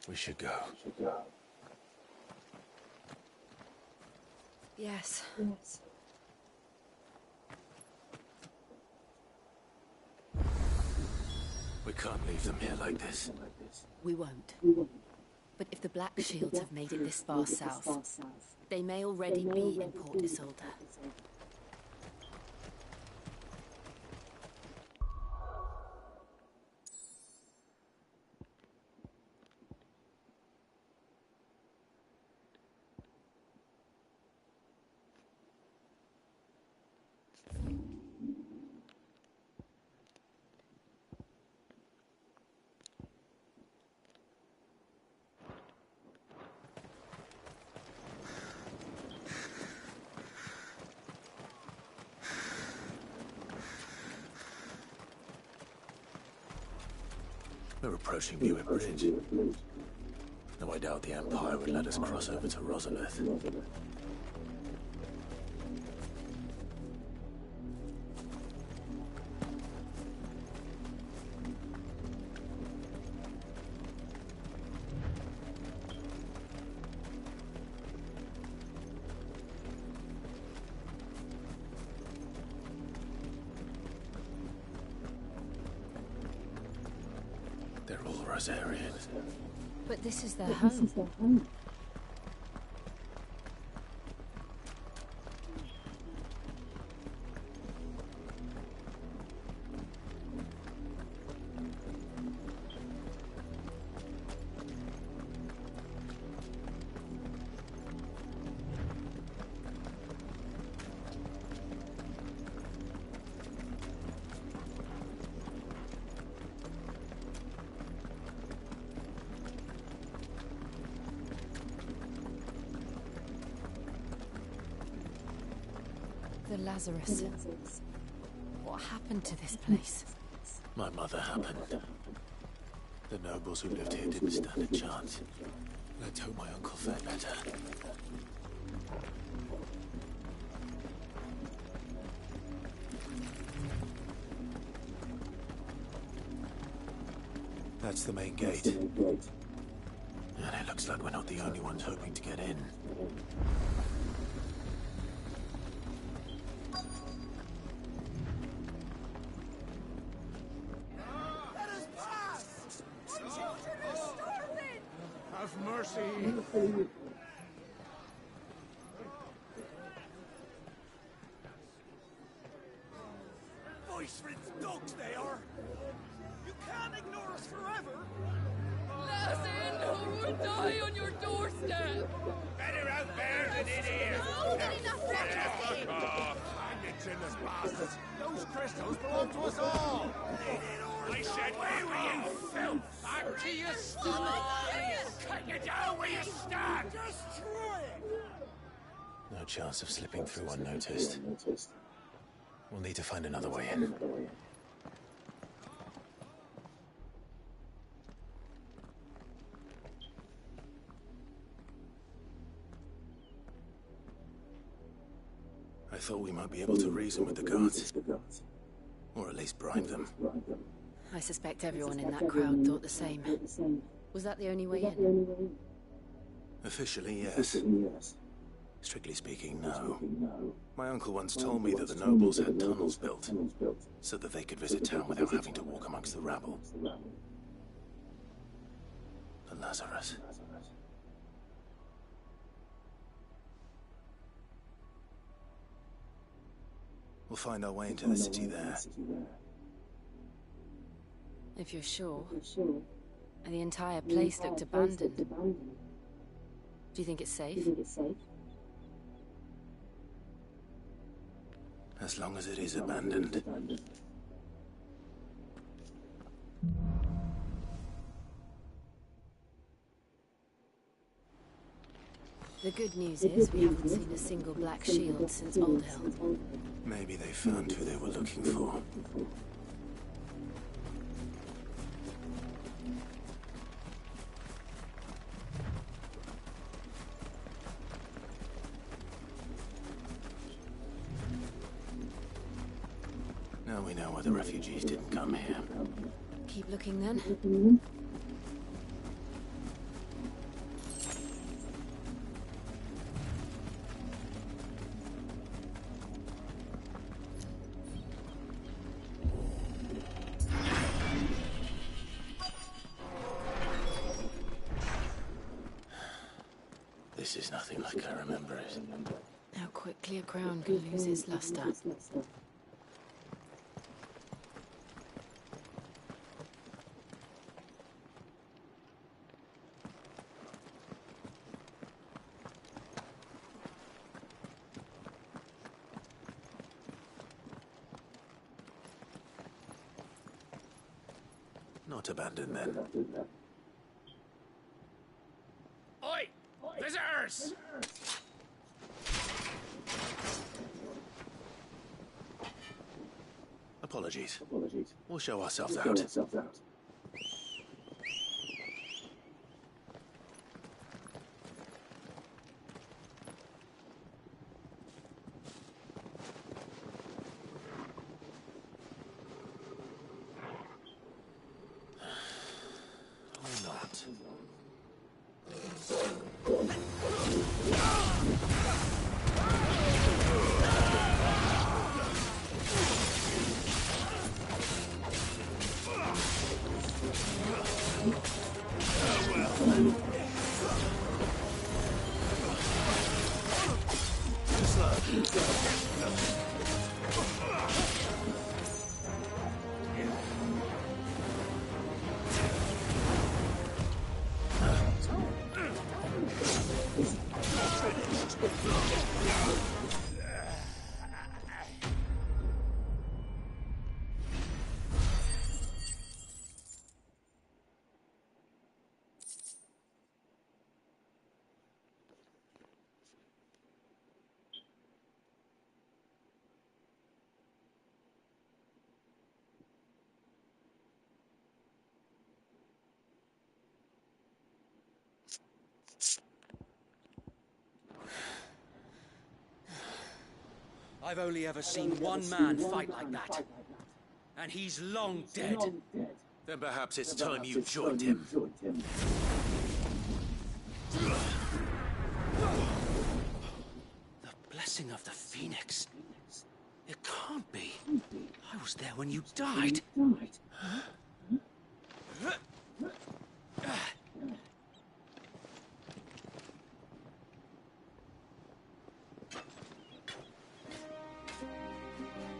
[SPEAKER 5] We should go.
[SPEAKER 4] Yes.
[SPEAKER 5] We can't leave them here like this.
[SPEAKER 4] We won't. But if the Black Shields have made it this far south, they may already be in Port Isolde.
[SPEAKER 5] We're approaching Buick Bridge. Though I doubt the Empire would let us cross over to Rosalith. They're all Rosarian.
[SPEAKER 4] But this is their home. The Lazarus. What happened to this place?
[SPEAKER 5] My mother happened. The nobles who lived here didn't stand a chance. Let's hope my uncle fared better. That's the main gate. And it looks like we're not the only ones hoping to get in.
[SPEAKER 11] Voice-riddled dogs they are! You can't ignore us forever!
[SPEAKER 2] Let us in or we'll die on your doorstep!
[SPEAKER 11] Better out there than in here!
[SPEAKER 14] Oh, get enough already!
[SPEAKER 11] Fuck off! Hang it, chinless bastards! Those crystals belong to us all! I said, where were you, filth? Back to your stall! Cut you down where you stand! Destroy it!
[SPEAKER 5] No chance of slipping through unnoticed. We'll need to find another way in. I thought we might be able to reason with the guards. Or at least bribe them.
[SPEAKER 4] I suspect everyone in that crowd thought the same. Was that the only way in?
[SPEAKER 5] Officially, yes. Strictly speaking, no. My uncle once told me that the nobles had tunnels built, so that they could visit town without having to walk amongst the rabble. The Lazarus. We'll find our way into the city there.
[SPEAKER 4] If you're sure. The entire place looked abandoned. Do you think it's safe?
[SPEAKER 5] As long as it is abandoned.
[SPEAKER 4] The good news is we haven't seen a single Black Shield since Old Hill.
[SPEAKER 5] Maybe they found who they were looking for. Now we know why the refugees didn't come here.
[SPEAKER 4] Keep looking then.
[SPEAKER 5] This is nothing like I remember it.
[SPEAKER 4] How quickly a crown can lose its luster.
[SPEAKER 5] Not abandoned then.
[SPEAKER 11] Oi! Visitors!
[SPEAKER 5] Apologies. We'll show ourselves out. Or not.
[SPEAKER 7] I've only ever seen one man fight like that. And he's long dead.
[SPEAKER 5] Then perhaps it's time you joined him.
[SPEAKER 7] The blessing of the Phoenix. It can't be. I was there when you died.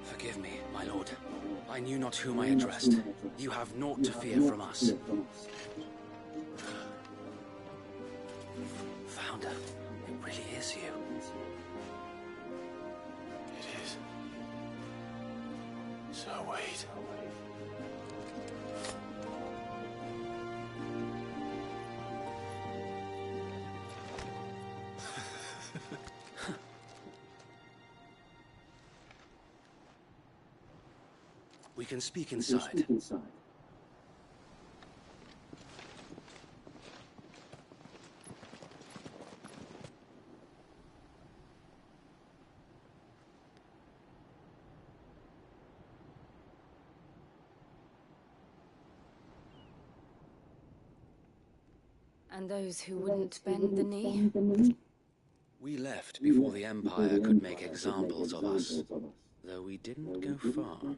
[SPEAKER 7] Forgive me, my lord. I knew not whom I addressed. You have naught to fear from us. Founder, it really is you.
[SPEAKER 5] It is. So wait.
[SPEAKER 7] We can speak inside.
[SPEAKER 4] And those who wouldn't bend the knee?
[SPEAKER 7] We left before the Empire could make examples of us, though we didn't go far.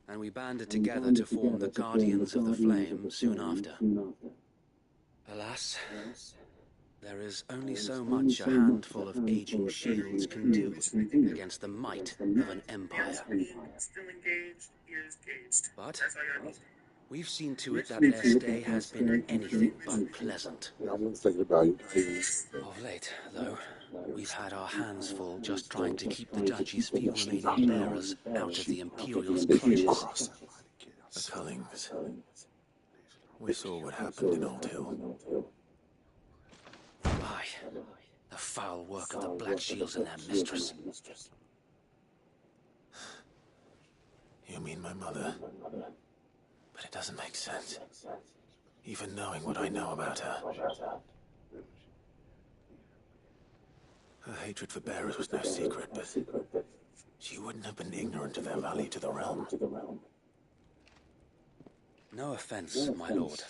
[SPEAKER 7] And we banded together to form the Guardians of the Flame soon after. Alas, there is only so much a handful of aging shields can do against the might of an empire.
[SPEAKER 13] Still engaged, ears gauged.
[SPEAKER 7] But we've seen to it that their stay has been anything but pleasant. Of late, though, we've had our hands full just trying to keep the Duchy's few remaining bearers out of the Imperial's clutches.
[SPEAKER 5] The Cullings. We saw what happened in Old Hill.
[SPEAKER 7] Aye, the foul work of the Black Shields and their mistress.
[SPEAKER 5] You mean my mother? But it doesn't make sense. Even knowing what I know about her. Her hatred for bearers was no secret, but she wouldn't have been ignorant of their value to the realm.
[SPEAKER 7] No offense, my lord,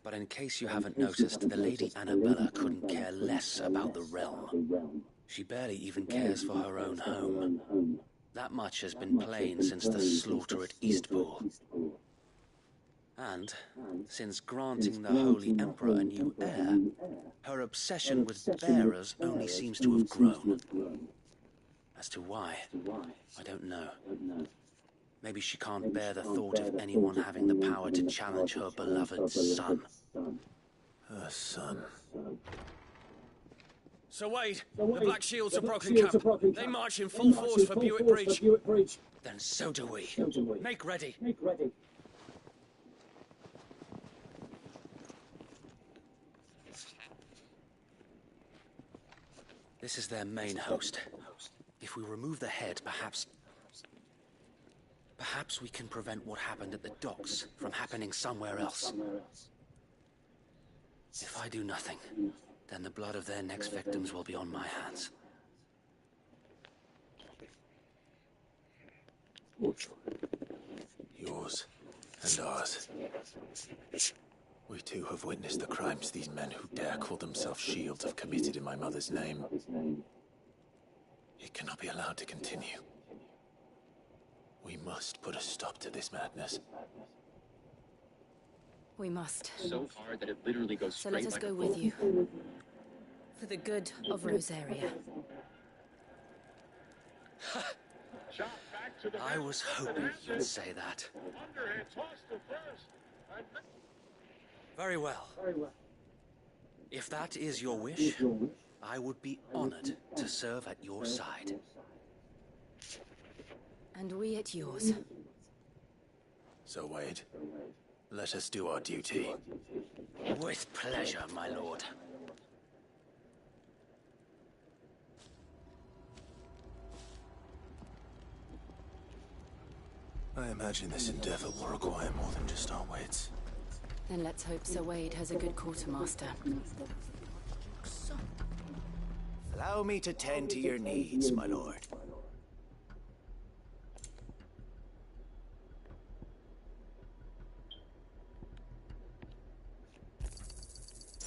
[SPEAKER 7] but in case you haven't noticed, the Lady Annabella couldn't care less about the realm. She barely even cares for her own home. That much has been plain since the slaughter at Eastpool. And, since granting the Holy Emperor a new heir, her obsession with bearers only seems to have grown. As to why, I don't know. Maybe she can't bear the thought of anyone having the power to challenge her beloved son.
[SPEAKER 5] Her son.
[SPEAKER 15] Sir Wade, the Black Shields have broken camp. They march in full force for Buick Bridge.
[SPEAKER 7] Then so do we.
[SPEAKER 15] Make ready.
[SPEAKER 7] This is their main host. If we remove the head, perhaps we can prevent what happened at the docks from happening somewhere else. If I do nothing, then the blood of their next victims will be on my hands.
[SPEAKER 5] Yours and ours. We too have witnessed the crimes these men who dare call themselves Shields have committed in my mother's name. It cannot be allowed to continue. We must put a stop to this madness.
[SPEAKER 4] We must.
[SPEAKER 19] So far that it literally goes
[SPEAKER 4] So
[SPEAKER 19] straight
[SPEAKER 4] let us
[SPEAKER 19] like
[SPEAKER 4] go
[SPEAKER 19] a
[SPEAKER 4] with
[SPEAKER 19] bolt.
[SPEAKER 4] you. For the good of Rosaria.
[SPEAKER 7] I was hoping you'd say that. Very well. If that is your wish, I would be honored to serve at your side.
[SPEAKER 4] And we at yours.
[SPEAKER 5] So, Wade, let us do our duty.
[SPEAKER 7] With pleasure, my lord.
[SPEAKER 5] I imagine this endeavor will require more than just our wits.
[SPEAKER 4] Then let's hope Sir Wade has a good quartermaster.
[SPEAKER 20] Allow me to tend to your needs, my lord.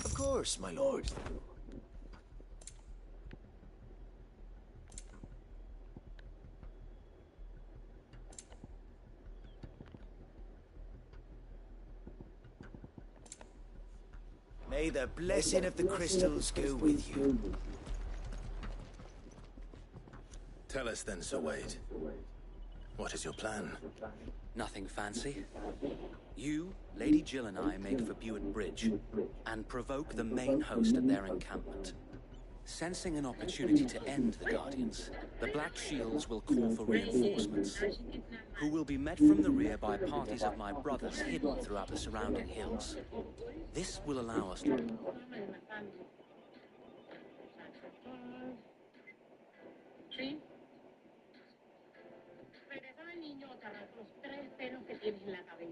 [SPEAKER 20] Of course, my lord. May the blessing of the crystals go with you.
[SPEAKER 5] Tell us then, Sir Wade. What is your plan?
[SPEAKER 7] Nothing fancy. You, Lady Jill and I make for Buick Bridge and provoke the main host at their encampment. Sensing an opportunity to end the Guardians, the Black Shields will call for reinforcements, who will be met from the rear by parties of my brothers hidden throughout the surrounding hills. This will allow us to...
[SPEAKER 14] ¿Sí? Regresa al niño o te arranco los 3 pelos que tienes en la cabeza.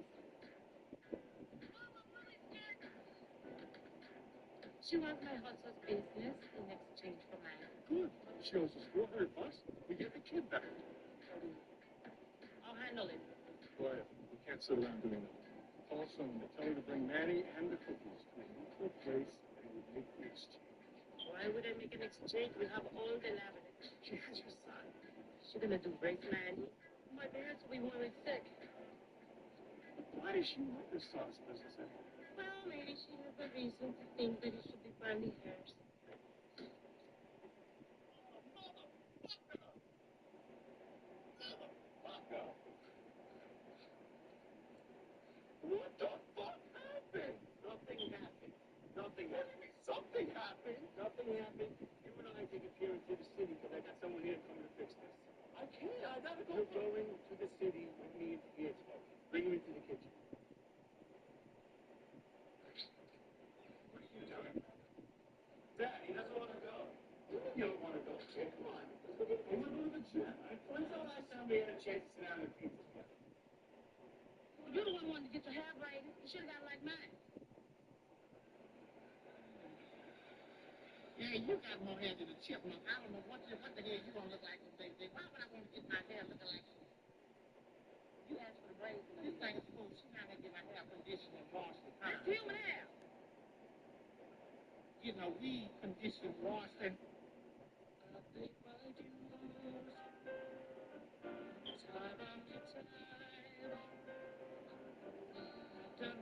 [SPEAKER 14] She wants my husband's business in exchange for mine.
[SPEAKER 11] Good. She owes us 400 bucks. We get the kid back.
[SPEAKER 14] I'll handle it.
[SPEAKER 11] Quiet. We can't sit around doing that. Call someone to tell her to bring Manny and the cookies to a neutral place and we make the exchange.
[SPEAKER 14] Why would I make an exchange? We have all the evidence. She has your son. She's gonna do rape Manny. My parents will be worried sick.
[SPEAKER 11] Why does she want this sauce business anyway?
[SPEAKER 14] Well, maybe she has a reason to think that he should be finding hers.
[SPEAKER 11] What the fuck happened? Nothing happened. Nothing happened. Something happened. Nothing happened. You and I take a peer into the city because I got someone here coming to fix this. I can't. I gotta go. You're going to the city with me into the expo. Bring him into the kitchen. What are you doing? Dad, he doesn't want to go. You don't want to go, kid. Come on. We're going to the gym. When's the last time we had a chance to sit down and eat together?
[SPEAKER 14] You're the one who wanted to get your hair braided. You should have got like mine.
[SPEAKER 13] Yeah, you got more hair than a chipmunk. I don't know what the hell you gonna look like when they say, why would I want to get my hair looking like you? You asked for the braids. This thing is cool. She not gonna get my hair conditioned and washed and
[SPEAKER 14] I feel it out.
[SPEAKER 13] You know, we condition, washed, and
[SPEAKER 14] Time after time,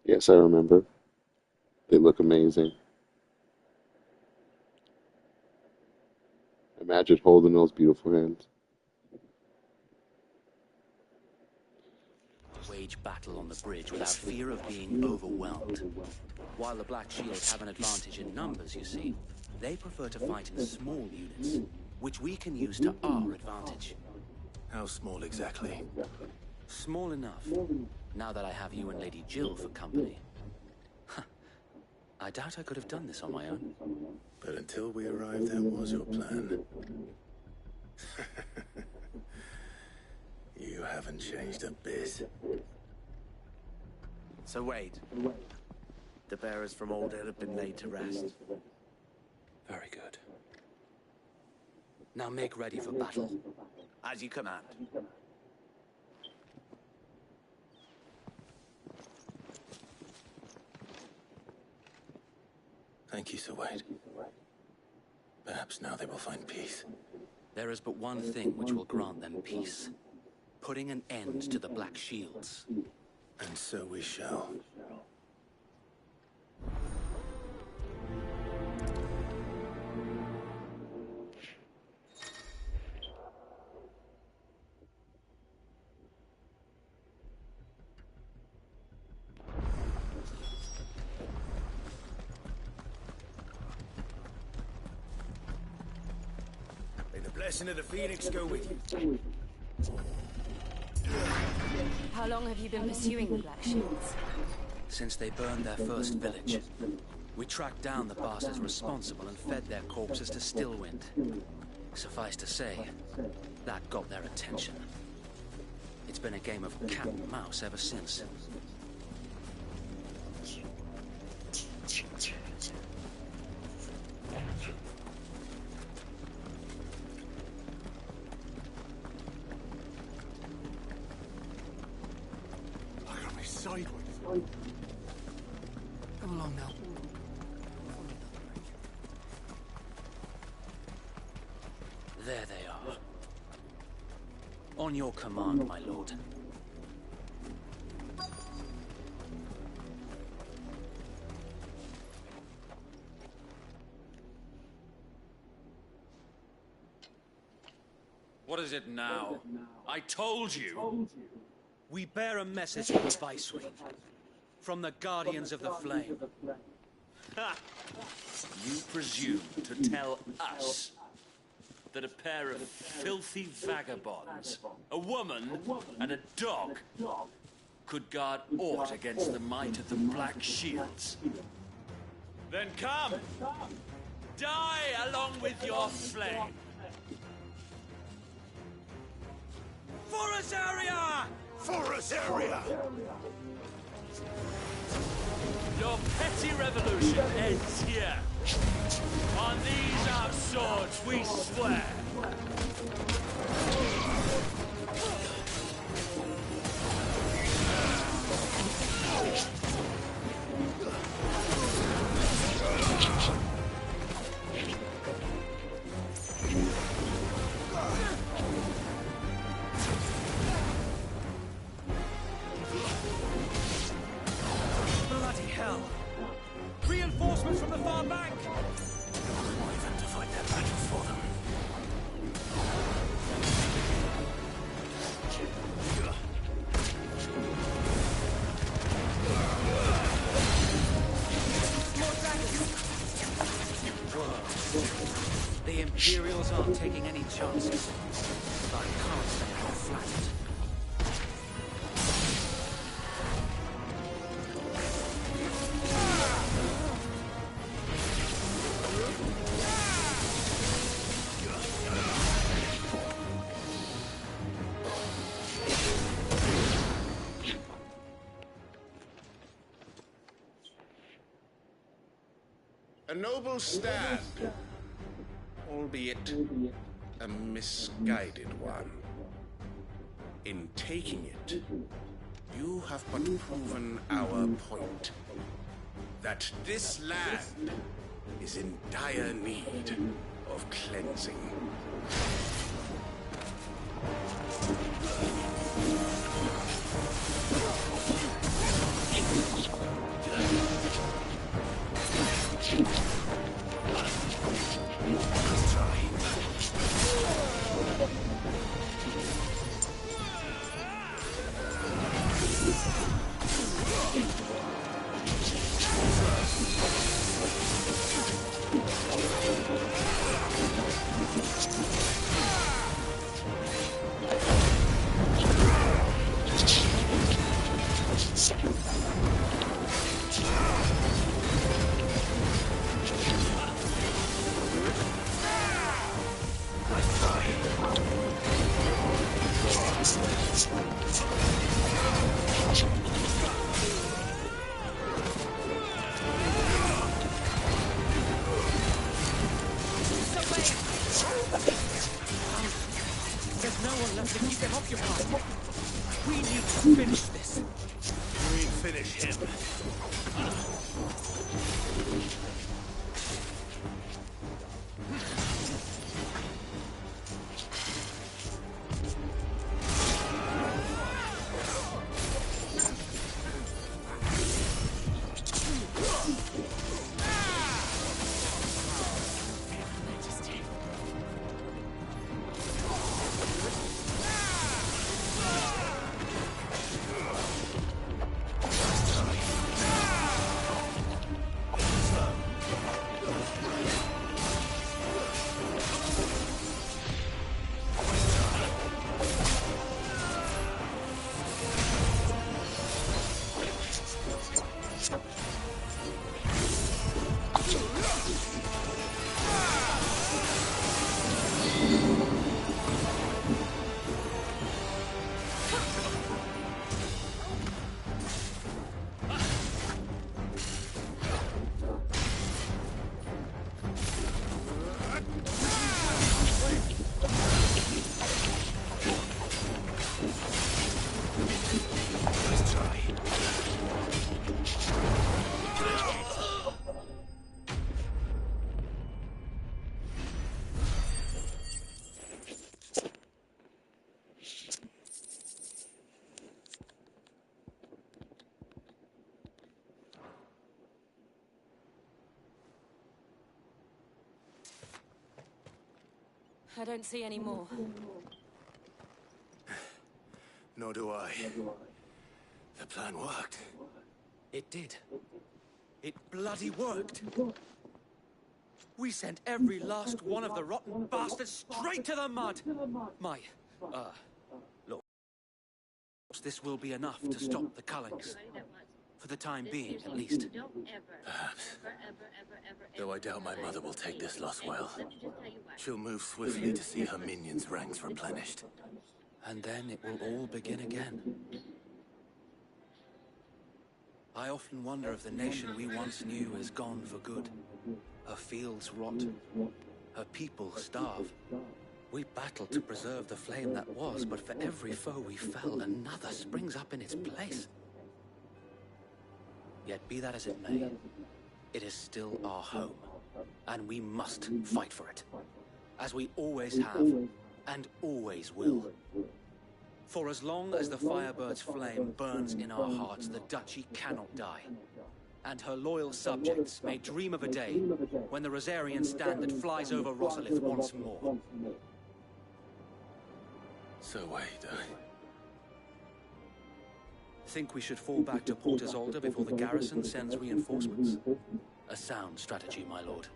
[SPEAKER 16] Yes, I remember. They look amazing. Imagine holding those beautiful hands.
[SPEAKER 7] Wage battle on the bridge without fear of being overwhelmed. While the Black Shields have an advantage in numbers, you see, they prefer to fight in small units, which we can use to our advantage.
[SPEAKER 5] How small exactly?
[SPEAKER 7] Small enough, now that I have you and Lady Jill for company. I doubt I could have done this on my own.
[SPEAKER 5] But until we arrived, that was your plan. You haven't changed a bit.
[SPEAKER 20] So Wade, the bearers from Old Ed have been laid to rest.
[SPEAKER 5] Very good.
[SPEAKER 7] Now make ready for battle.
[SPEAKER 20] As you command.
[SPEAKER 5] Thank you, Sir Wade. Perhaps now they will find peace.
[SPEAKER 7] There is but one thing which will grant them peace. Putting an end to the Black Shields.
[SPEAKER 5] And so we shall.
[SPEAKER 20] May the blessing of the Phoenix go with you.
[SPEAKER 4] How long have you been pursuing the Black Shields?
[SPEAKER 7] Since they burned their first village. We tracked down the bastards responsible and fed their corpses to Stillwind. Suffice to say, that got their attention. It's been a game of cat and mouse ever since.
[SPEAKER 15] Come along now.
[SPEAKER 7] There they are. On your command, my lord.
[SPEAKER 18] What is it now? I told you!
[SPEAKER 7] We bear a message from the Viceroy. From the Guardians of the Flame.
[SPEAKER 18] Ha! You presume to tell us that a pair of filthy vagabonds, a woman and a dog, could guard aught against the might of the Black Shields? Then come! Die along with your flame! For Azaria!
[SPEAKER 3] For Azaria!
[SPEAKER 18] Your petty revolution ends here. On these our swords we swear.
[SPEAKER 7] Bloody hell! Reinforcements from the far bank!
[SPEAKER 5] Leave them to fight their battle for them.
[SPEAKER 7] The Imperials aren't taking any chances. But I can't stay flattered.
[SPEAKER 11] noble stand, albeit a misguided one. In taking it, you have but proven our point, that this land is in dire need of cleansing.
[SPEAKER 7] There's no one left to keep them occupied. We need to finish this.
[SPEAKER 11] We finish him.
[SPEAKER 4] I don't see any more.
[SPEAKER 5] Nor do I. The plan worked.
[SPEAKER 7] It did. It bloody worked. We sent every last one of the rotten bastards straight to the mud. Look. This will be enough to stop the Cullings. For the time being, at least.
[SPEAKER 5] Perhaps. Though I doubt my mother will take this loss well. She'll move swiftly to see her minions' ranks replenished.
[SPEAKER 7] And then it will all begin again. I often wonder if the nation we once knew is gone for good. Her fields rot. Her people starve. We battled to preserve the flame that was, but for every foe we fell, another springs up in its place. Yet be that as it may, it is still our home, and we must fight for it, as we always have, and always will. For as long as the Firebird's flame burns in our hearts, the Duchy cannot die, and her loyal subjects may dream of a day when the Rosarian standard flies over Rosalith once more.
[SPEAKER 5] So wait,
[SPEAKER 7] Think we should fall back to Port Isolde before the garrison sends reinforcements? A sound strategy, my lord.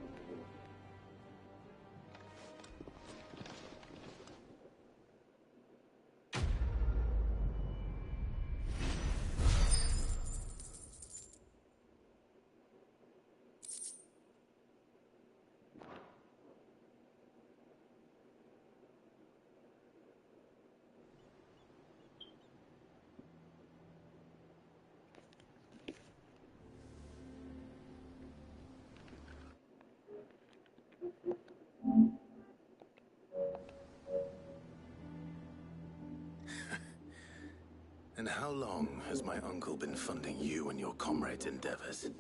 [SPEAKER 5] And how long has my uncle been funding you and your comrades' endeavors?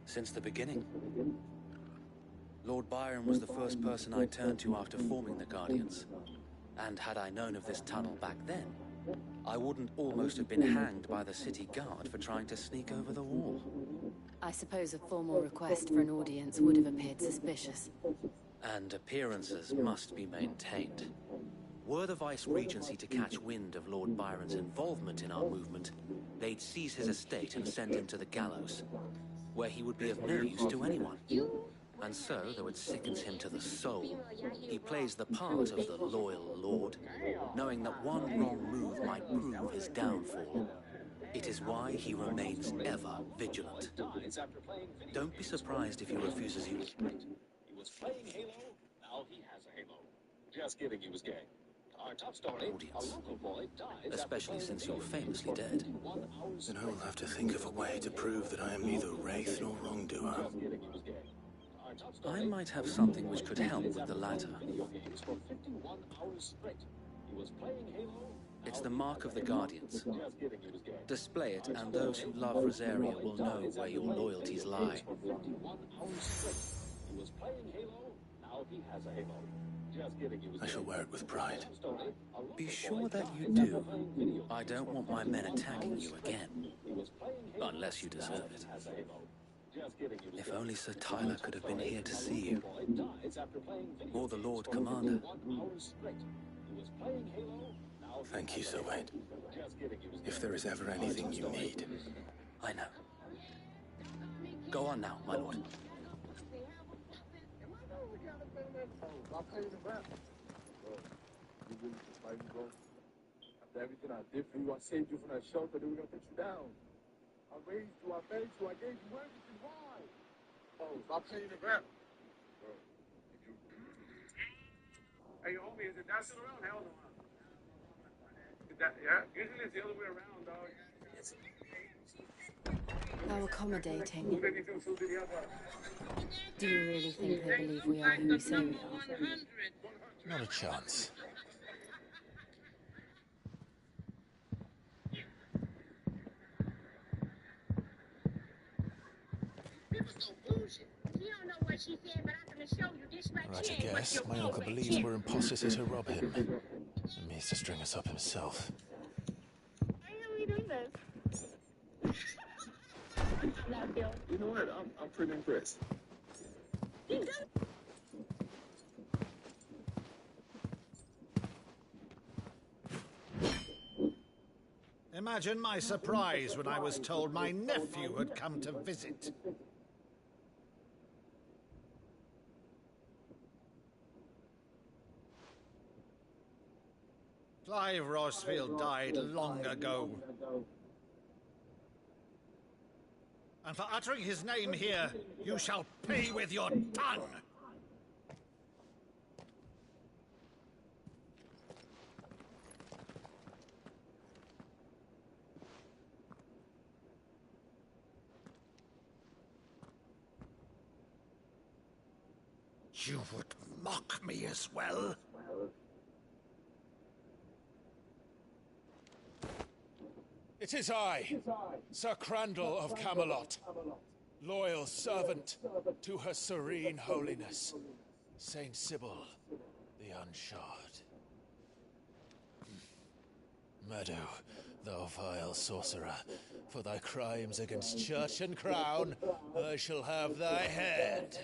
[SPEAKER 21] Since the beginning. Lord Byron was the first person I turned to after forming the Guardians. And had I known of this tunnel back then, I wouldn't almost have been hanged by the city guard for trying to sneak over the wall.
[SPEAKER 4] I suppose a formal request for an audience would have appeared suspicious.
[SPEAKER 21] And appearances must be maintained. Were the Vice-Regency to catch wind of Lord Byron's involvement in our movement, they'd seize his estate and send him to the gallows, where he would be of no use to anyone. And so, though it sickens him to the soul, he plays the part of the loyal lord, knowing that one wrong move might prove his downfall. It is why he remains ever vigilant. Don't be surprised if he refuses you.
[SPEAKER 22] He was playing Halo, now he has a Halo. Just kidding, he was gay. Our top story, a local boy dies
[SPEAKER 21] Especially since you're famously dead.
[SPEAKER 5] Then I will have to think of a way to prove that I am neither wraith nor wrongdoer.
[SPEAKER 21] I might have something which could help with the latter. It's the mark of the Guardians. Display it, and those who love Rosaria will know where your loyalties lie.
[SPEAKER 5] I shall wear it with pride.
[SPEAKER 21] Be sure that you do. I don't want my men attacking you again. Unless you deserve it. If only Sir Tyler could have been here to see you. Or the Lord Commander.
[SPEAKER 5] Thank you, Sir Wade. If there is ever anything you need.
[SPEAKER 21] I know. Go on now, my lord.
[SPEAKER 22] After everything I did for you, I saved you from that shelter, then we're gonna put you down. I raised you, I fed you, I gave you everything. Why? Oh, stop playing the rap. Hey, homie, is it that still around? Hell no. Yeah, usually it's the other way around, dog.
[SPEAKER 4] How accommodating. Do you really think they believe we are who we say we are?
[SPEAKER 5] Not a chance. Right, I guess. My uncle believes we're imposters to rob him. And means to string us up himself.
[SPEAKER 14] Why are we doing this?
[SPEAKER 22] You know what? I'm pretty impressed.
[SPEAKER 23] Imagine my surprise when I was told my nephew had come to visit. Clive Rosfield died long ago. And for uttering his name here, you shall pay with your tongue! You would mock me as well?
[SPEAKER 11] It is I, Sir Crandall of Camelot, loyal servant to Her Serene Holiness, Saint Sybil the Unshod. Meadow, thou vile sorcerer, for thy crimes against church and crown, I shall have thy head.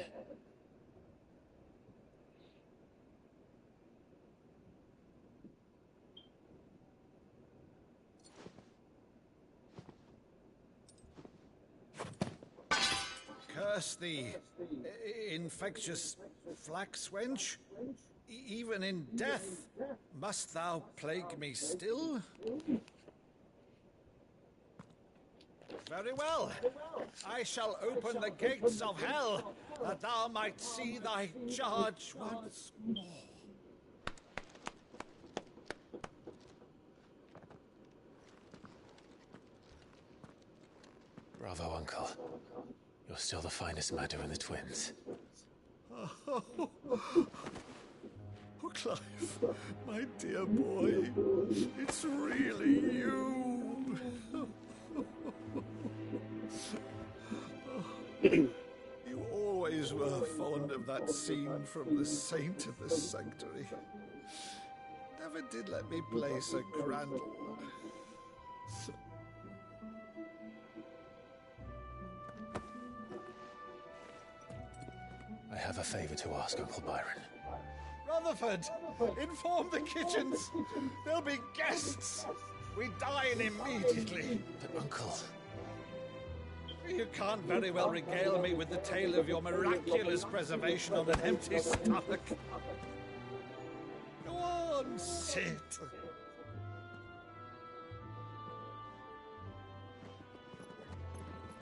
[SPEAKER 23] Curse thee, infectious flax wench. Even in death, must thou plague me still? Very well. I shall open the gates of hell, that thou might see thy charge once more.
[SPEAKER 5] Bravo, Uncle. You're still the finest Meadow in the twins.
[SPEAKER 23] Oh, Clive, my dear boy, it's really you. that scene from The Saint of the Sanctuary. Never did let me play Sir Crandall.
[SPEAKER 5] I have a favor to ask, Uncle Byron.
[SPEAKER 23] Rutherford, inform the kitchens. There'll be guests. We dine immediately.
[SPEAKER 5] But, Uncle...
[SPEAKER 23] You can't very well regale me with the tale of your miraculous preservation on an empty stomach. Go on, sit.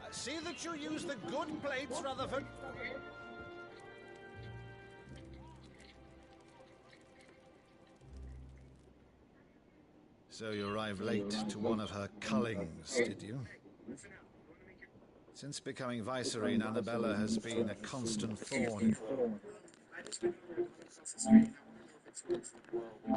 [SPEAKER 23] See that you use the good plates, Rutherford. So you arrived late to one of her cullings, did you? Since becoming Vicereine, Annabella has been a constant thorn.